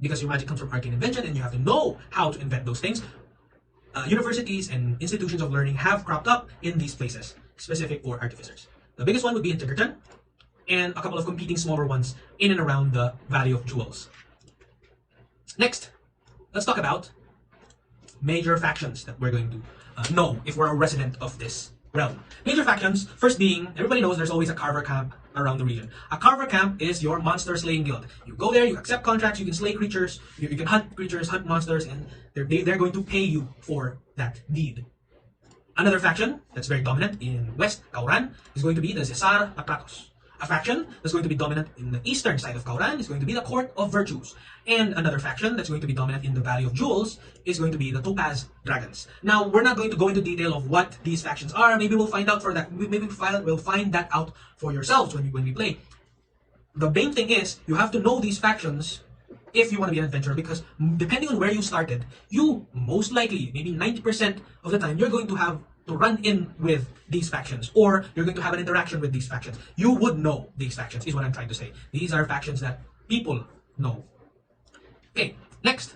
because your magic comes from arcane invention and you have to know how to invent those things, universities and institutions of learning have cropped up in these places, specific for artificers. The biggest one would be in Tinkerton, and a couple of competing smaller ones in and around the Valley of Jewels. Next, let's talk about major factions that we're going to know if we're a resident of this realm. Major factions, first being, everybody knows there's always a carver camp around the region. A carver camp is your monster slaying guild. You go there, you accept contracts, you can slay creatures, you can hunt creatures, hunt monsters, and they're going to pay you for that deed. Another faction that's very dominant in West Kauran is going to be the Cesar Patratos. A faction that's going to be dominant in the eastern side of Kauran is going to be the Court of Virtues. And another faction that's going to be dominant in the Valley of Jewels is going to be the Topaz Dragons. Now, we're not going to go into detail of what these factions are. Maybe we'll find out for that. Maybe we'll find that out for yourselves when we play. The main thing is, you have to know these factions if you want to be an adventurer, because depending on where you started, you most likely, maybe 90% of the time, you're going to have to run in with these factions, or you're going to have an interaction with these factions. You would know these factions, is what I'm trying to say. These are factions that people know. Okay, next.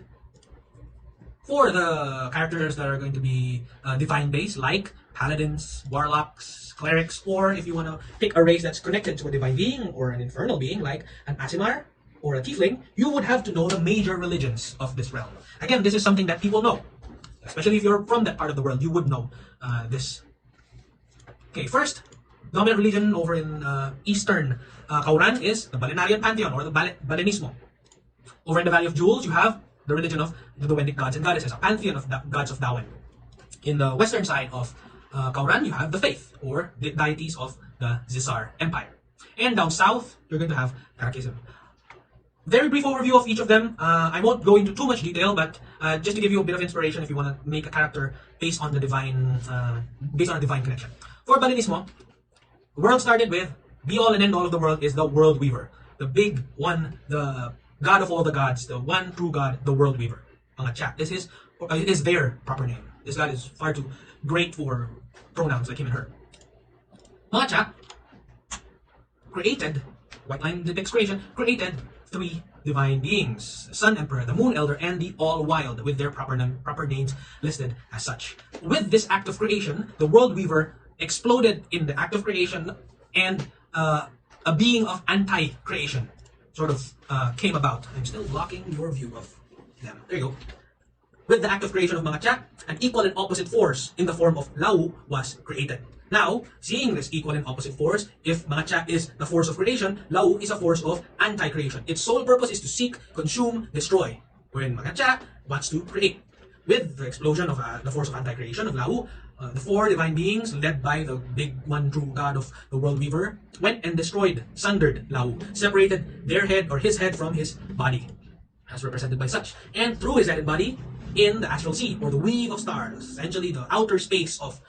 For the characters that are going to be divine based, like paladins, warlocks, clerics, or if you want to pick a race that's connected to a divine being or an infernal being, like an Aasimar or a tiefling, you would have to know the major religions of this realm. Again, this is something that people know. Especially if you're from that part of the world, you would know this. Okay, first, dominant religion over in eastern Kauran is the Balinarian Pantheon, or the Balenismo. Over in the Valley of Jewels, you have the religion of the Duendic gods and goddesses, a pantheon of gods of Dawan. In the western side of Kauran, you have the faith, or the deities of the Zisar Empire. And down south, you're going to have Karakism. Very brief overview of each of them. I won't go into too much detail, but just to give you a bit of inspiration if you want to make a character based on the divine, based on a divine connection. For Balenismo, the world started with be all and end all of the world is the World Weaver, the big one, the God of all the gods, the one true God, the World Weaver. Mga chat. This is their proper name. This God is far too great for pronouns like him and her. Mga chat created, White Line depicts creation, created three divine beings: the Sun Emperor, the Moon Elder, and the All-Wild, with their proper names listed as such. With this act of creation, the World Weaver exploded in the act of creation, and a being of anti-creation sort of came about. I'm still blocking your view of them. There you go. With the act of creation of Mga Chat, an equal and opposite force in the form of Lau was created. Now, seeing this equal and opposite force, if Mga Chat is the force of creation, Lau is a force of anti-creation. Its sole purpose is to seek, consume, destroy, wherein Mga Chat wants to create. With the explosion of the force of anti-creation of Lau, the four divine beings, led by the big one true God of the World Weaver, went and destroyed, sundered Lau, separated their head or his head from his body, as represented by such, and threw his head and body in the astral sea, or the weave of stars, essentially the outer space of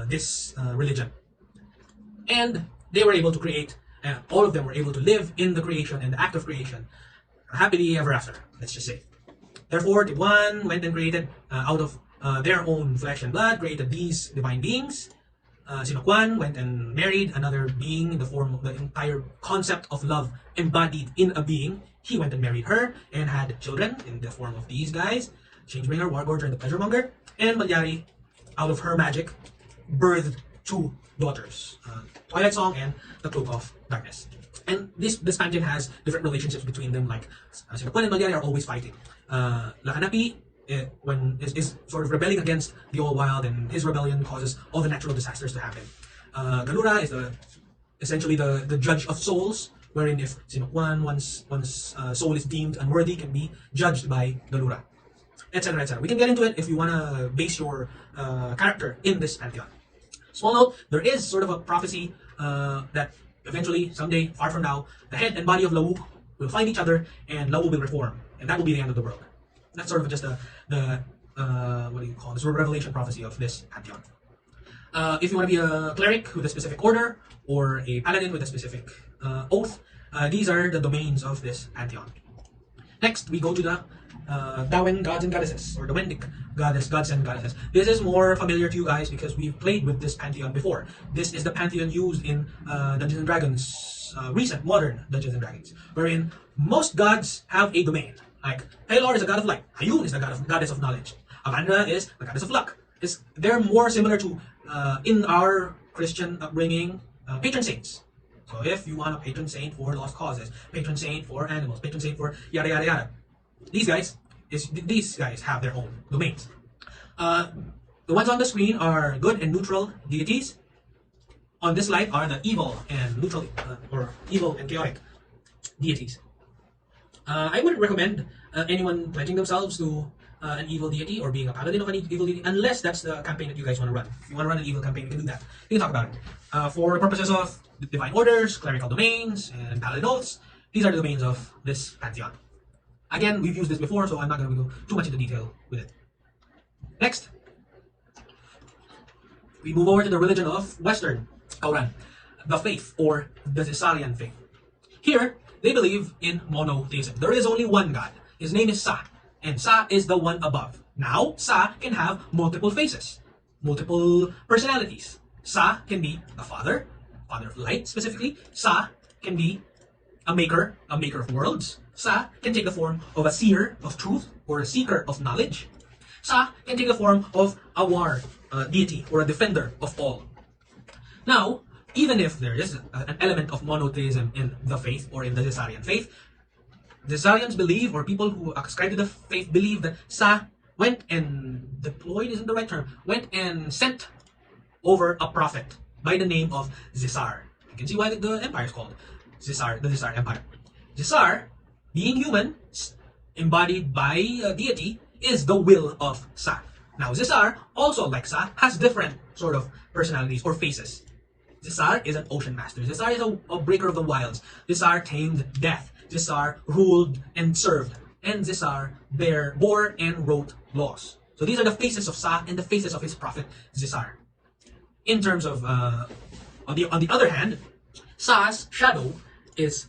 this religion. And they were able to create, all of them were able to live in the creation and the act of creation, happily ever after, let's just say. Therefore, Tibuan went and created out of their own flesh and blood, created these divine beings, Sinokwan went and married another being in the form of the entire concept of love embodied in a being. He went and married her and had children in the form of these guys, Changebringer, Wargorger, and the Pleasuremonger. And Malyari, out of her magic, birthed two daughters, Twilight Song and the Cloak of Darkness. And this pantheon has different relationships between them, like Sinokwan and Malyari are always fighting. Lakanapi is sort of rebelling against the All Wild, and his rebellion causes all the natural disasters to happen. Galura is essentially the judge of souls, wherein if Sinokwan, one's soul is deemed unworthy, can be judged by Galura, etc., etc. We can get into it if you want to base your character in this pantheon. Small note, there is sort of a prophecy that eventually, someday, far from now, the head and body of Lawu will find each other and Lawu will reform, and that will be the end of the world. That's sort of just the what do you call this, sort of revelation prophecy of this pantheon. If you want to be a cleric with a specific order or a paladin with a specific oath, these are the domains of this pantheon. Next, we go to the Dawen gods and goddesses, or the Wendic gods and goddesses. This is more familiar to you guys because we've played with this pantheon before. This is the pantheon used in Dungeons and Dragons, recent modern Dungeons and Dragons, wherein most gods have a domain. Like Pelor is a god of light, Hayun is the goddess of knowledge, Avandra is the goddess of luck. They're more similar to, in our Christian upbringing, patron saints. So if you want a patron saint for lost causes, patron saint for animals, patron saint for yada yada yada, these guys have their own domains. The ones on the screen are good and neutral deities. On this slide are the evil and neutral, or evil and chaotic deities. I wouldn't recommend anyone pledging themselves to an evil deity or being a paladin of an evil deity, unless that's the campaign that you guys want to run. If you want to run an evil campaign, you can do that. We can talk about it. For the purposes of divine orders, clerical domains, and paladin oaths, these are the domains of this pantheon. Again, we've used this before, so I'm not going to go too much into detail with it. Next, we move over to the religion of Western Kauran, the faith, or the Zisarian faith. Here, they believe in monotheism. There is only one God. His name is Sa, and Sa is the one above. Now, Sa can have multiple faces, multiple personalities. Sa can be a father of light specifically. Sa can be a maker of worlds. Sa can take the form of a seer of truth or a seeker of knowledge. Sa can take the form of a war deity or a defender of all. Now, even if there is an element of monotheism in the faith or in the Zisarian faith, Zisarians believe, or people who ascribe to the faith believe, that Sa went and deployed, isn't the right term, went and sent over a prophet by the name of Zisar. You can see why the empire is called Zisar, the Zisar Empire. Zisar, being human, embodied by a deity, is the will of Sa. Now, Zisar, also like Sa, has different sort of personalities or faces. Zisar is an ocean master. Zisar is a breaker of the wilds. Zisar tamed death. Zisar ruled and served. And Zisar bore and wrote laws. So these are the faces of Sa and the faces of his prophet Zisar. In terms of, on the other hand, Sa's shadow is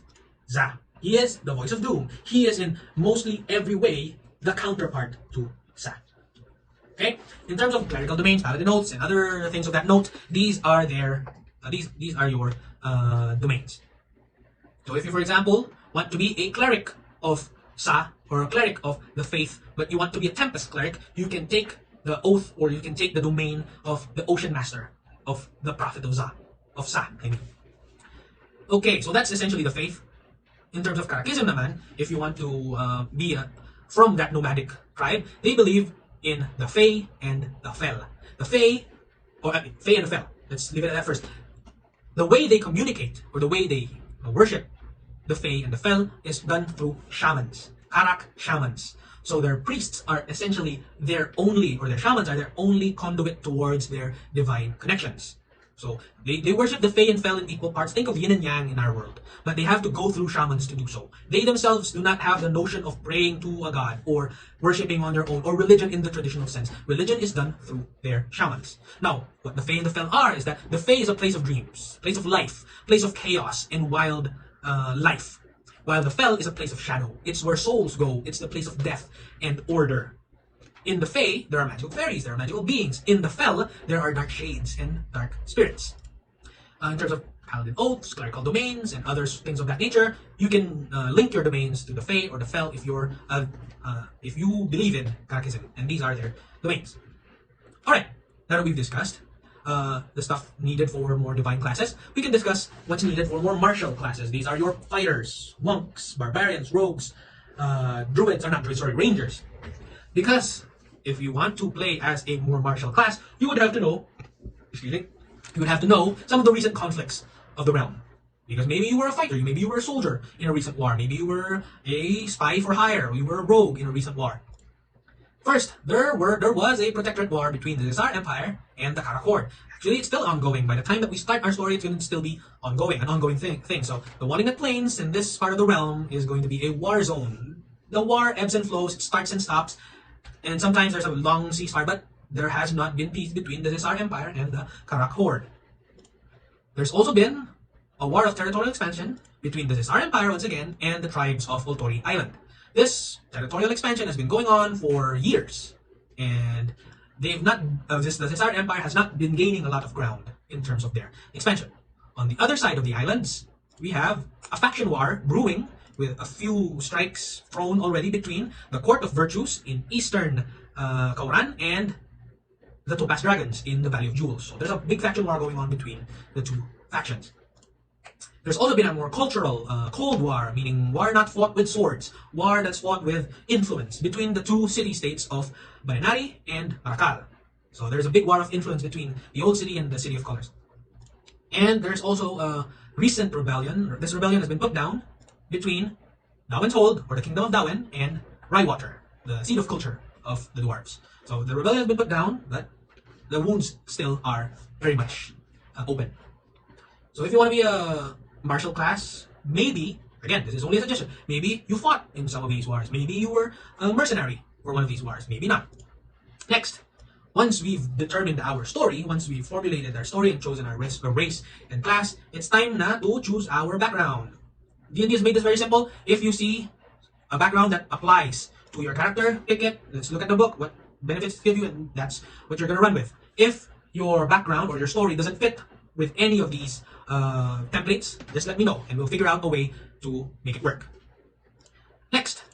Za. He is the voice of doom. He is in mostly every way the counterpart to Sa. Okay? In terms of clerical domains, paladin oaths, and other things of that note, these are their these are your domains. So if you, for example, want to be a cleric of Sa or a cleric of the faith, but you want to be a Tempest cleric, you can take the oath, or you can take the domain of the Ocean Master, of the Prophet of Sa, I mean. Okay, so that's essentially the faith. In terms of Karakism naman, if you want to be from that nomadic tribe, they believe in the Fae and the Fel. The Fae, or Fae and the Fel. Let's leave it at that first. The way they communicate, or the way they worship the Fae and the Fel, is done through shamans, Karak shamans. So their priests are essentially their shamans are their only conduit towards their divine connections. So they worship the Fae and Fel in equal parts. Think of yin and yang in our world. But they have to go through shamans to do so. They themselves do not have the notion of praying to a god or worshipping on their own, or religion in the traditional sense. Religion is done through their shamans. Now, what the Fae and the Fel are is that the Fae is a place of dreams, place of life, place of chaos and wild life. While the Fel is a place of shadow. It's where souls go. It's the place of death and order. In the Fae, there are magical fairies, there are magical beings. In the Fel, there are dark shades and dark spirits. In terms of paladin oaths, clerical domains, and other things of that nature, you can link your domains to the Fae or the Fel if you believe in Karakizim, and these are their domains. Alright, now that we've discussed the stuff needed for more divine classes, we can discuss what's needed for more martial classes. These are your fighters, monks, barbarians, rogues, rangers. Because if you want to play as a more martial class, you would have to know, you would have to know some of the recent conflicts of the realm. Because maybe you were a fighter, maybe you were a soldier in a recent war, maybe you were a spy for hire, or you were a rogue in a recent war. First, there was a protectorate war between the Desar Empire and the Karak Horde. Actually, it's still ongoing. By the time that we start our story, it's going to still be ongoing, an ongoing thing. So, the Wandering Plains in this part of the realm is going to be a war zone. The war ebbs and flows, it starts and stops, and sometimes there's a long ceasefire, but there has not been peace between the Desar Empire and the Karak Horde. There's also been a war of territorial expansion between the Desar Empire once again and the tribes of Volturi Island. This territorial expansion has been going on for years, and the Desar Empire has not been gaining a lot of ground in terms of their expansion. On the other side of the islands, we have a faction war brewing with a few strikes thrown already between the Court of Virtues in eastern Kauran and the Topaz Dragons in the Valley of Jewels. So there's a big faction war going on between the two factions. There's also been a more cultural Cold War, meaning war not fought with swords, war that's fought with influence between the two city-states of Bayanari and Barakal. So there's a big war of influence between the old city and the City of Colors. And there's also a recent rebellion. This rebellion has been put down between Dawen's Hold, or the Kingdom of Dawen, and Ryewater, the seat of culture of the dwarves. So the rebellion has been put down, but the wounds still are very much open. So if you want to be a martial class, maybe, again, this is only a suggestion, maybe you fought in some of these wars, maybe you were a mercenary for one of these wars, maybe not. Next, once we've determined our story, once we've formulated our story and chosen our race and class, it's time na to choose our background. D&D has made this very simple. If you see a background that applies to your character, pick it, let's look at the book, what benefits give you, and that's what you're going to run with. If your background or your story doesn't fit with any of these templates, just let me know and we'll figure out a way to make it work. Next,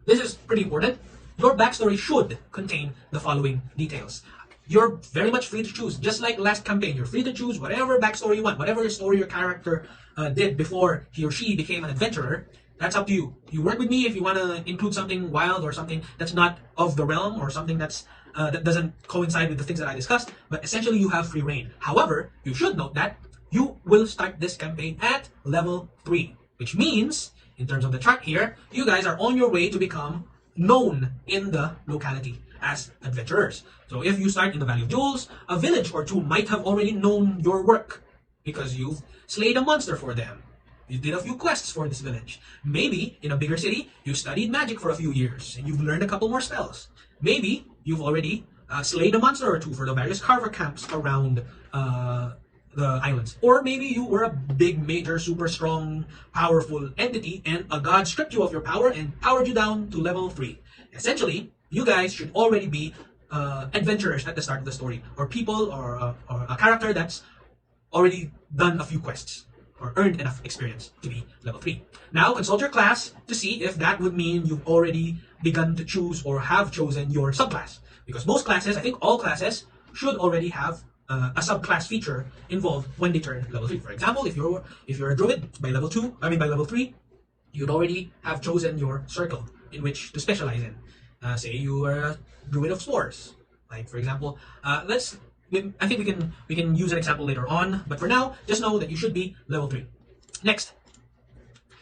this is pretty important. Your backstory should contain the following details. You're very much free to choose, just like last campaign, you're free to choose whatever backstory you want, whatever story your character did before he or she became an adventurer. That's up to you. You work with me if you want to include something wild or something that's not of the realm or something that's that doesn't coincide with the things that I discussed, but essentially you have free reign. However, you should note that you will start this campaign at level 3, which means, in terms of the chart here, you guys are on your way to become known in the locality as adventurers. So if you start in the Valley of Jewels, a village or two might have already known your work because you've slayed a monster for them. You did a few quests for this village. Maybe, in a bigger city, you studied magic for a few years and you've learned a couple more spells. Maybe, you've already slayed a monster or two for the various carver camps around the islands. Or maybe you were a big, major, super strong, powerful entity and a god stripped you of your power and powered you down to level 3. Essentially, you guys should already be adventurers at the start of the story, or people, or a character that's already done a few quests or earned enough experience to be level 3. Now, consult your class to see if that would mean you've already begun to choose or have chosen your subclass. Because most classes, I think all classes, should already have a subclass feature involved when they turn level 3. For example, if you're a druid by level 3, you'd already have chosen your circle in which to specialize in. Say you are a druid of spores. Like for example, I think we can use an example later on, but for now, just know that you should be level 3. Next,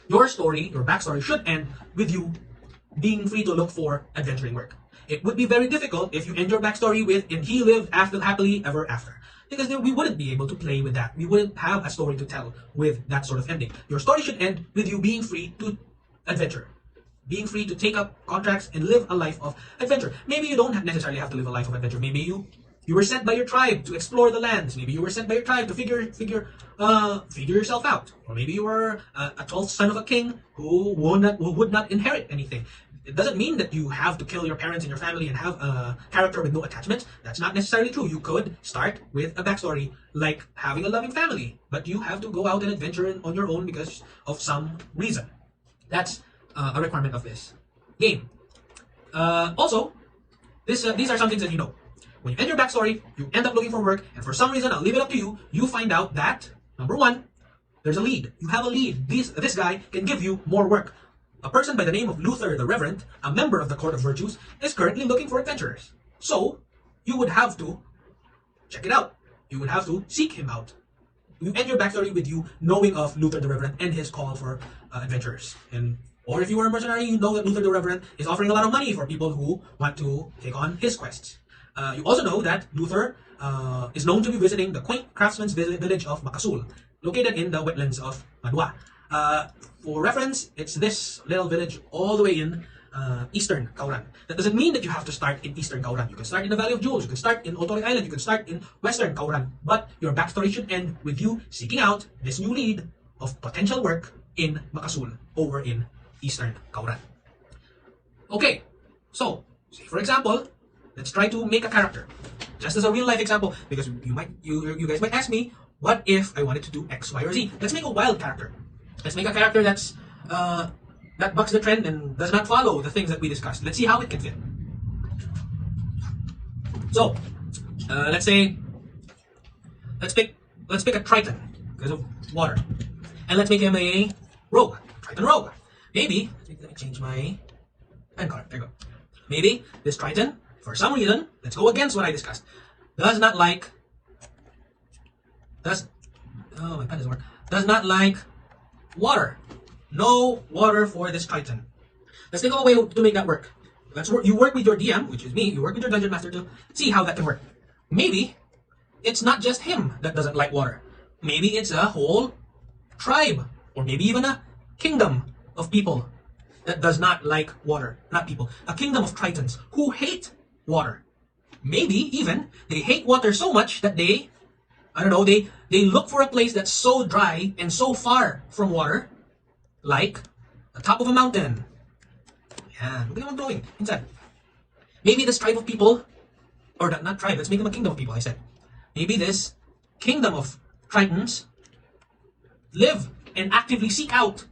your story, your backstory should end with you being free to look for adventuring work. It would be very difficult if you end your backstory with "and he lived happily ever after," because then we wouldn't be able to play with that. We wouldn't have a story to tell with that sort of ending. Your story should end with you being free to adventure, being free to take up contracts and live a life of adventure. Maybe you don't necessarily have to live a life of adventure. Maybe you were sent by your tribe to explore the lands. Maybe you were sent by your tribe to figure yourself out. Or maybe you were a 12th son of a king who would not inherit anything. It doesn't mean that you have to kill your parents and your family and have a character with no attachment. That's not necessarily true. You could start with a backstory like having a loving family, but you have to go out and adventure on your own because of some reason. That's a requirement of this game. Also, these are some things that you know. When you end your backstory, you end up looking for work, and for some reason, I'll leave it up to you. You find out that number one, there's a lead. You have a lead. This guy can give you more work. A person by the name of Luther the Reverend, a member of the Court of Virtues, is currently looking for adventurers. So, you would have to check it out. You would have to seek him out. You end your backstory with you knowing of Luther the Reverend and his call for adventurers. Or if you were a mercenary, you know that Luther the Reverend is offering a lot of money for people who want to take on his quests. You also know that Luther is known to be visiting the quaint craftsman's village of Makasul, located in the wetlands of Madua. For reference, it's this little village all the way in eastern Kauran. That doesn't mean that you have to start in eastern Kauran. You can start in the Valley of Jewels, you can start in Otore Island, you can start in western Kauran. But your backstory should end with you seeking out this new lead of potential work in Makasul over in eastern Kauran. Okay, so say for example, let's try to make a character. Just as a real life example, because you guys might ask me, what if I wanted to do X, Y, or Z? Let's make a wild character. Let's make a character that's that bucks the trend and does not follow the things that we discussed. Let's see how it can fit. So, let's pick a Triton because of water, and let's make him a rogue, Triton rogue. Maybe let me change my pen color. There you go. Maybe this Triton, for some reason, let's go against what I discussed, does not like water. No water for this Triton. Let's think of a way to make that work. You work with your DM, which is me. You work with your dungeon master to see how that can work. Maybe it's not just him that doesn't like water. Maybe it's a whole tribe, or maybe even a kingdom of people that does not like water. Not people. A kingdom of Tritons who hate water. Maybe even they hate water so much that they look for a place that's so dry and so far from water, like the top of a mountain. Yeah, look at how I'm going inside. Maybe this tribe of people, or not tribe, let's make them a kingdom of people, I said. Maybe this kingdom of Tritons live and actively seek out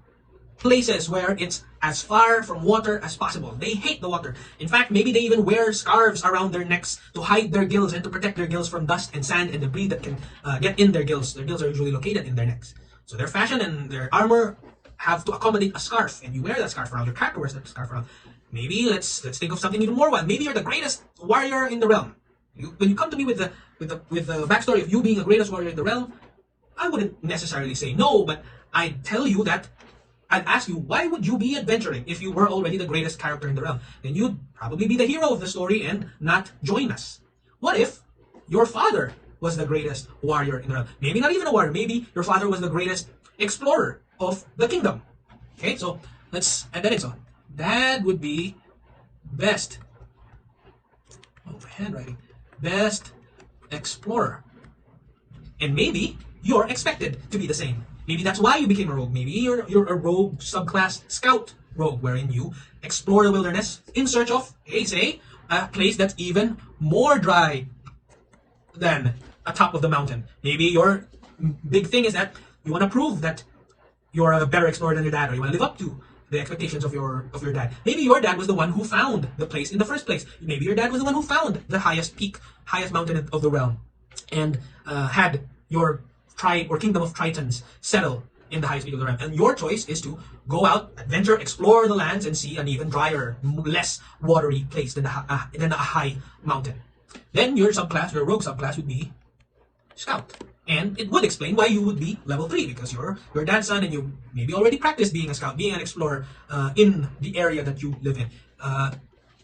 places where it's as far from water as possible. They hate the water. In fact, maybe they even wear scarves around their necks to hide their gills and to protect their gills from dust and sand and debris that can get in their gills. Their gills are usually located in their necks. So their fashion and their armor have to accommodate a scarf, and you wear that scarf around. Your character wears that scarf around. Maybe let's think of something even more wild. Maybe you're the greatest warrior in the realm. When you come to me with the backstory of you being the greatest warrior in the realm, I wouldn't necessarily say no, but I'd tell you that I'd ask you, why would you be adventuring if you were already the greatest character in the realm? Then you'd probably be the hero of the story and not join us. What if your father was the greatest warrior in the realm? Maybe not even a warrior. Maybe your father was the greatest explorer of the kingdom. Okay, so let's add that in. So Dad would be best. Oh, handwriting. Best explorer. And maybe you're expected to be the same. Maybe that's why you became a rogue. Maybe you're a rogue subclass scout rogue, wherein you explore the wilderness in search of, say, a place that's even more dry than atop of the mountain. Maybe your big thing is that you want to prove that you're a better explorer than your dad, or you want to live up to the expectations of your dad. Maybe your dad was the one who found the place in the first place. Maybe your dad was the one who found the highest peak, highest mountain of the realm, and had your tribe or kingdom of Tritons settle in the highest peak of the realm. And your choice is to go out, adventure, explore the lands, and see an even drier, less watery place than a high mountain. Then your rogue subclass would be Scout. And it would explain why you would be level 3, because you're your dad's son and you maybe already practiced being a scout, being an explorer in the area that you live in.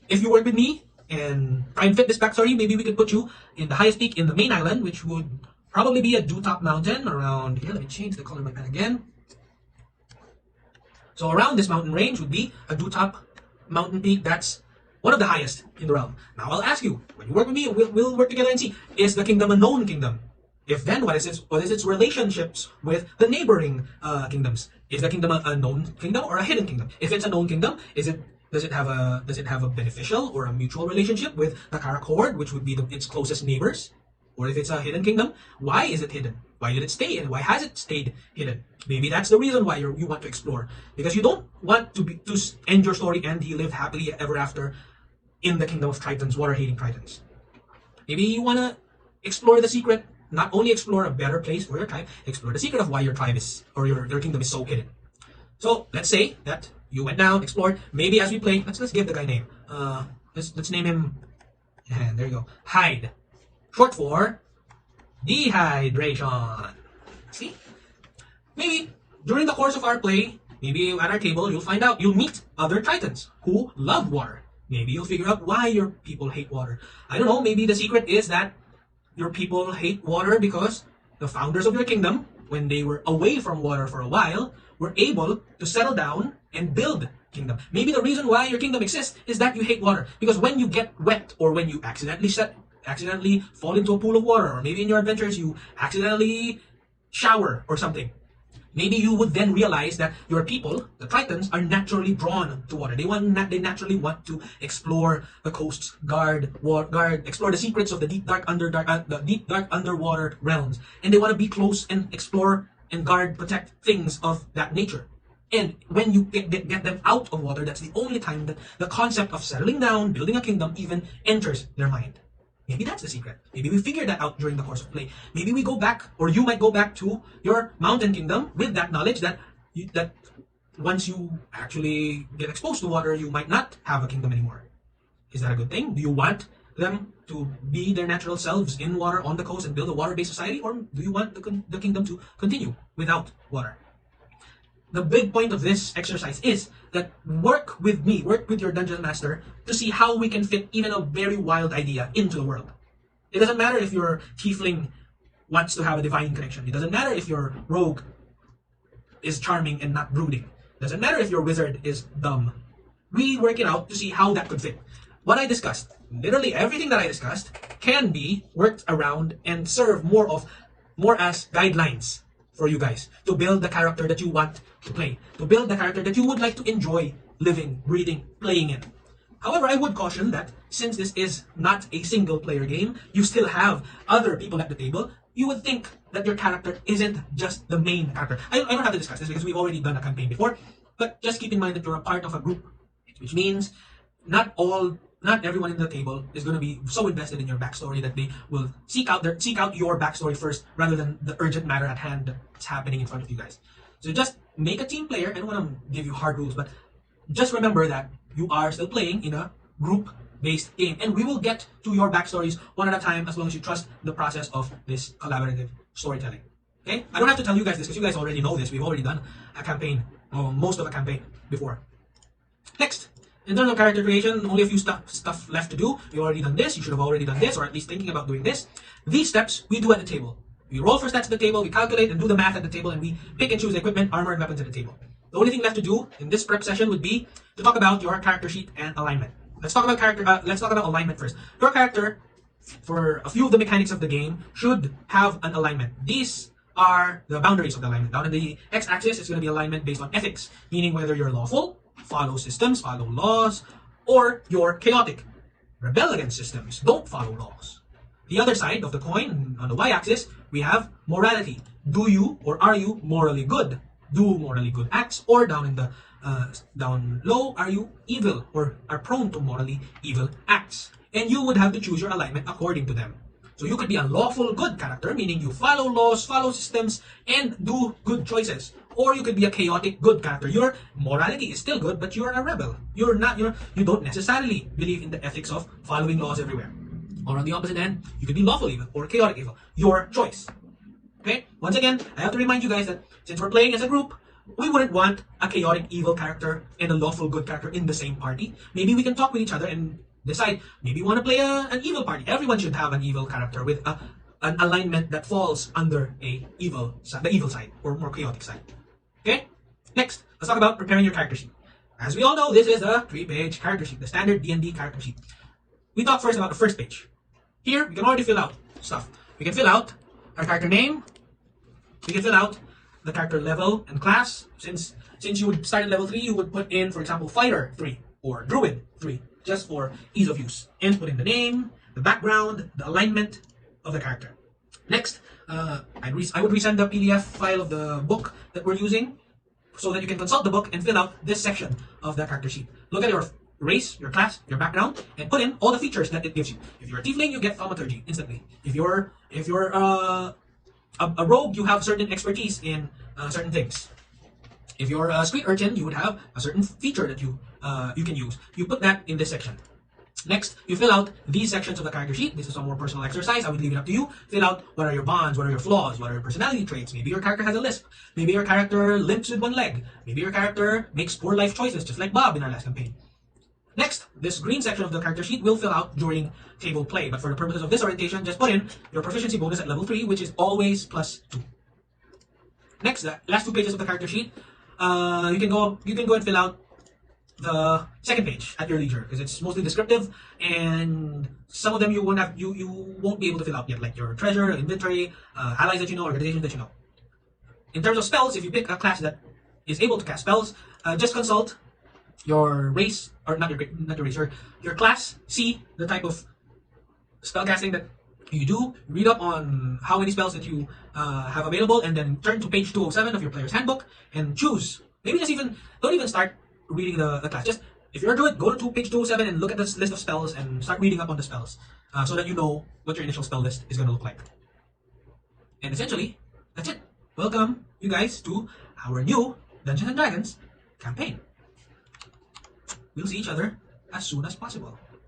If you work with me and try and fit this backstory, maybe we could put you in the highest peak in the main island, which would probably be a Dewtop Mountain around here. Let me change the color of my pen again. So around this mountain range would be a Dewtop mountain peak that's one of the highest in the realm. Now I'll ask you, when you work with me, we'll work together and see, is the kingdom a known kingdom? If then, what is its relationships with the neighboring kingdoms? Is the kingdom a known kingdom or a hidden kingdom? If it's a known kingdom, is it Does it have a beneficial or a mutual relationship with the Karak horde, which would be its closest neighbors? Or if it's a hidden kingdom, why is it hidden? Why did it stay and why has it stayed hidden? Maybe that's the reason why you want to explore, because you don't want to end your story and he lived happily ever after in the kingdom of Tritons, water-hating Tritons. Maybe you want to explore the secret, not only explore a better place for your tribe, explore the secret of why your tribe is, or your kingdom is so hidden. So let's say that you went down, explored. Maybe as we play, let's give the guy a name. Let's name him. And there you go. Hyde, short for dehydration. See? Maybe during the course of our play, maybe at our table, you'll meet other Tritons who love water. Maybe you'll figure out why your people hate water. I don't know, maybe the secret is that your people hate water because the founders of your kingdom, when they were away from water for a while, were able to settle down and build kingdom. Maybe the reason why your kingdom exists is that you hate water. Because when you get wet, or when you accidentally fall into a pool of water, or maybe in your adventures you accidentally shower or something, maybe you would then realize that your people, the Tritons, are naturally drawn to water. They naturally want to explore the coasts, explore the secrets of the deep dark underwater realms, and they want to be close and explore and protect things of that nature. And when you get them out of water, that's the only time that the concept of settling down, building a kingdom, even enters their mind. Maybe that's the secret. Maybe we figure that out during the course of play. Maybe we go back, or you might go back to your mountain kingdom with that knowledge that once you actually get exposed to water, you might not have a kingdom anymore. Is that a good thing? Do you want them to be their natural selves in water on the coast and build a water-based society, or do you want the kingdom to continue without water? The big point of this exercise is that work with your dungeon master to see how we can fit even a very wild idea into the world. It doesn't matter if your tiefling wants to have a divine connection. It doesn't matter if your rogue is charming and not brooding. It doesn't matter if your wizard is dumb. We work it out to see how that could fit. What I discussed, literally everything that I discussed, can be worked around and serve more as guidelines for you guys to build the character that you want to play, to build the character that you would like to enjoy living, breathing, playing in. However, I would caution that since this is not a single player game, you still have other people at the table. You would think that your character isn't just the main character. I don't have to discuss this because we've already done a campaign before, but just keep in mind that you're a part of a group, which means not everyone in the table is going to be so invested in your backstory that they will seek out your backstory first rather than the urgent matter at hand that's happening in front of you guys. So just make a team player. I don't want to give you hard rules, but just remember that you are still playing in a group-based game, and we will get to your backstories one at a time as long as you trust the process of this collaborative storytelling. Okay? I don't have to tell you guys this because you guys already know this. We've already done a campaign, most of a campaign before. Next. In terms of character creation, only a few stuff left to do. We've already done this. You should have already done this, or at least thinking about doing this. These steps we do at the table. We roll for stats at the table, we calculate and do the math at the table, and we pick and choose equipment, armor, and weapons at the table. The only thing left to do in this prep session would be to talk about your character sheet and alignment. Let's talk about alignment first. Your character, for a few of the mechanics of the game, should have an alignment. These are the boundaries of the alignment. Down in the x-axis, it's going to be alignment based on ethics, meaning whether you're lawful, follow systems, follow laws, or you're chaotic, rebel against systems, don't follow laws. The other side of the coin, on the y-axis, we have morality. Do you or are you morally good? Do morally good acts, or down in the down low, are you evil or are prone to morally evil acts? And you would have to choose your alignment according to them. So you could be a lawful good character, meaning you follow laws, follow systems, and do good choices. Or you could be a chaotic good character. Your morality is still good, but you're a rebel. You don't necessarily believe in the ethics of following laws everywhere. Or on the opposite end, you could be lawful evil or chaotic evil. Your choice. Okay? Once again, I have to remind you guys that since we're playing as a group, we wouldn't want a chaotic evil character and a lawful good character in the same party. Maybe we can talk with each other and decide, maybe you want to play an evil party. Everyone should have an evil character with an alignment that falls under the evil side or more chaotic side. Okay? Next, let's talk about preparing your character sheet. As we all know, this is a 3-page character sheet, the standard D&D character sheet. We talk first about the first page. Here, we can already fill out stuff. We can fill out our character name. We can fill out the character level and class. Since you would start at level 3, you would put in, for example, Fighter 3. or Druid 3, just for ease of use. And put in the name, the background, the alignment of the character. Next, I would resend the PDF file of the book that we're using so that you can consult the book and fill out this section of the character sheet. Look at your race, your class, your background, and put in all the features that it gives you. If you're a tiefling, you get thaumaturgy instantly. If you're a rogue, you have certain expertise in certain things. If you're a street urchin, you would have a certain feature that you can use. You put that in this section. Next, you fill out these sections of the character sheet. This is a more personal exercise. I would leave it up to you. Fill out what are your bonds, what are your flaws, what are your personality traits. Maybe your character has a lisp. Maybe your character limps with one leg. Maybe your character makes poor life choices, just like Bob in our last campaign. Next, this green section of the character sheet will fill out during table play. But for the purposes of this orientation, just put in your proficiency bonus at level 3, which is always +2. Next, the last 2 pages of the character sheet, you can go and fill out the second page at your leisure, because it's mostly descriptive, and some of them you won't be able to fill out yet, like your treasure, inventory, allies that you know, organizations that you know. In terms of spells, if you pick a class that is able to cast spells, just consult your race, or not your race, your class, see the type of spellcasting that you do, read up on how many spells that you have available, and then turn to page 207 of your player's handbook and choose. Maybe don't even start reading the class. Just, if you're a druid, go to page 207 and look at this list of spells and start reading up on the spells, so that you know what your initial spell list is going to look like. And essentially, that's it. Welcome, you guys, to our new Dungeons & Dragons campaign. We'll see each other as soon as possible.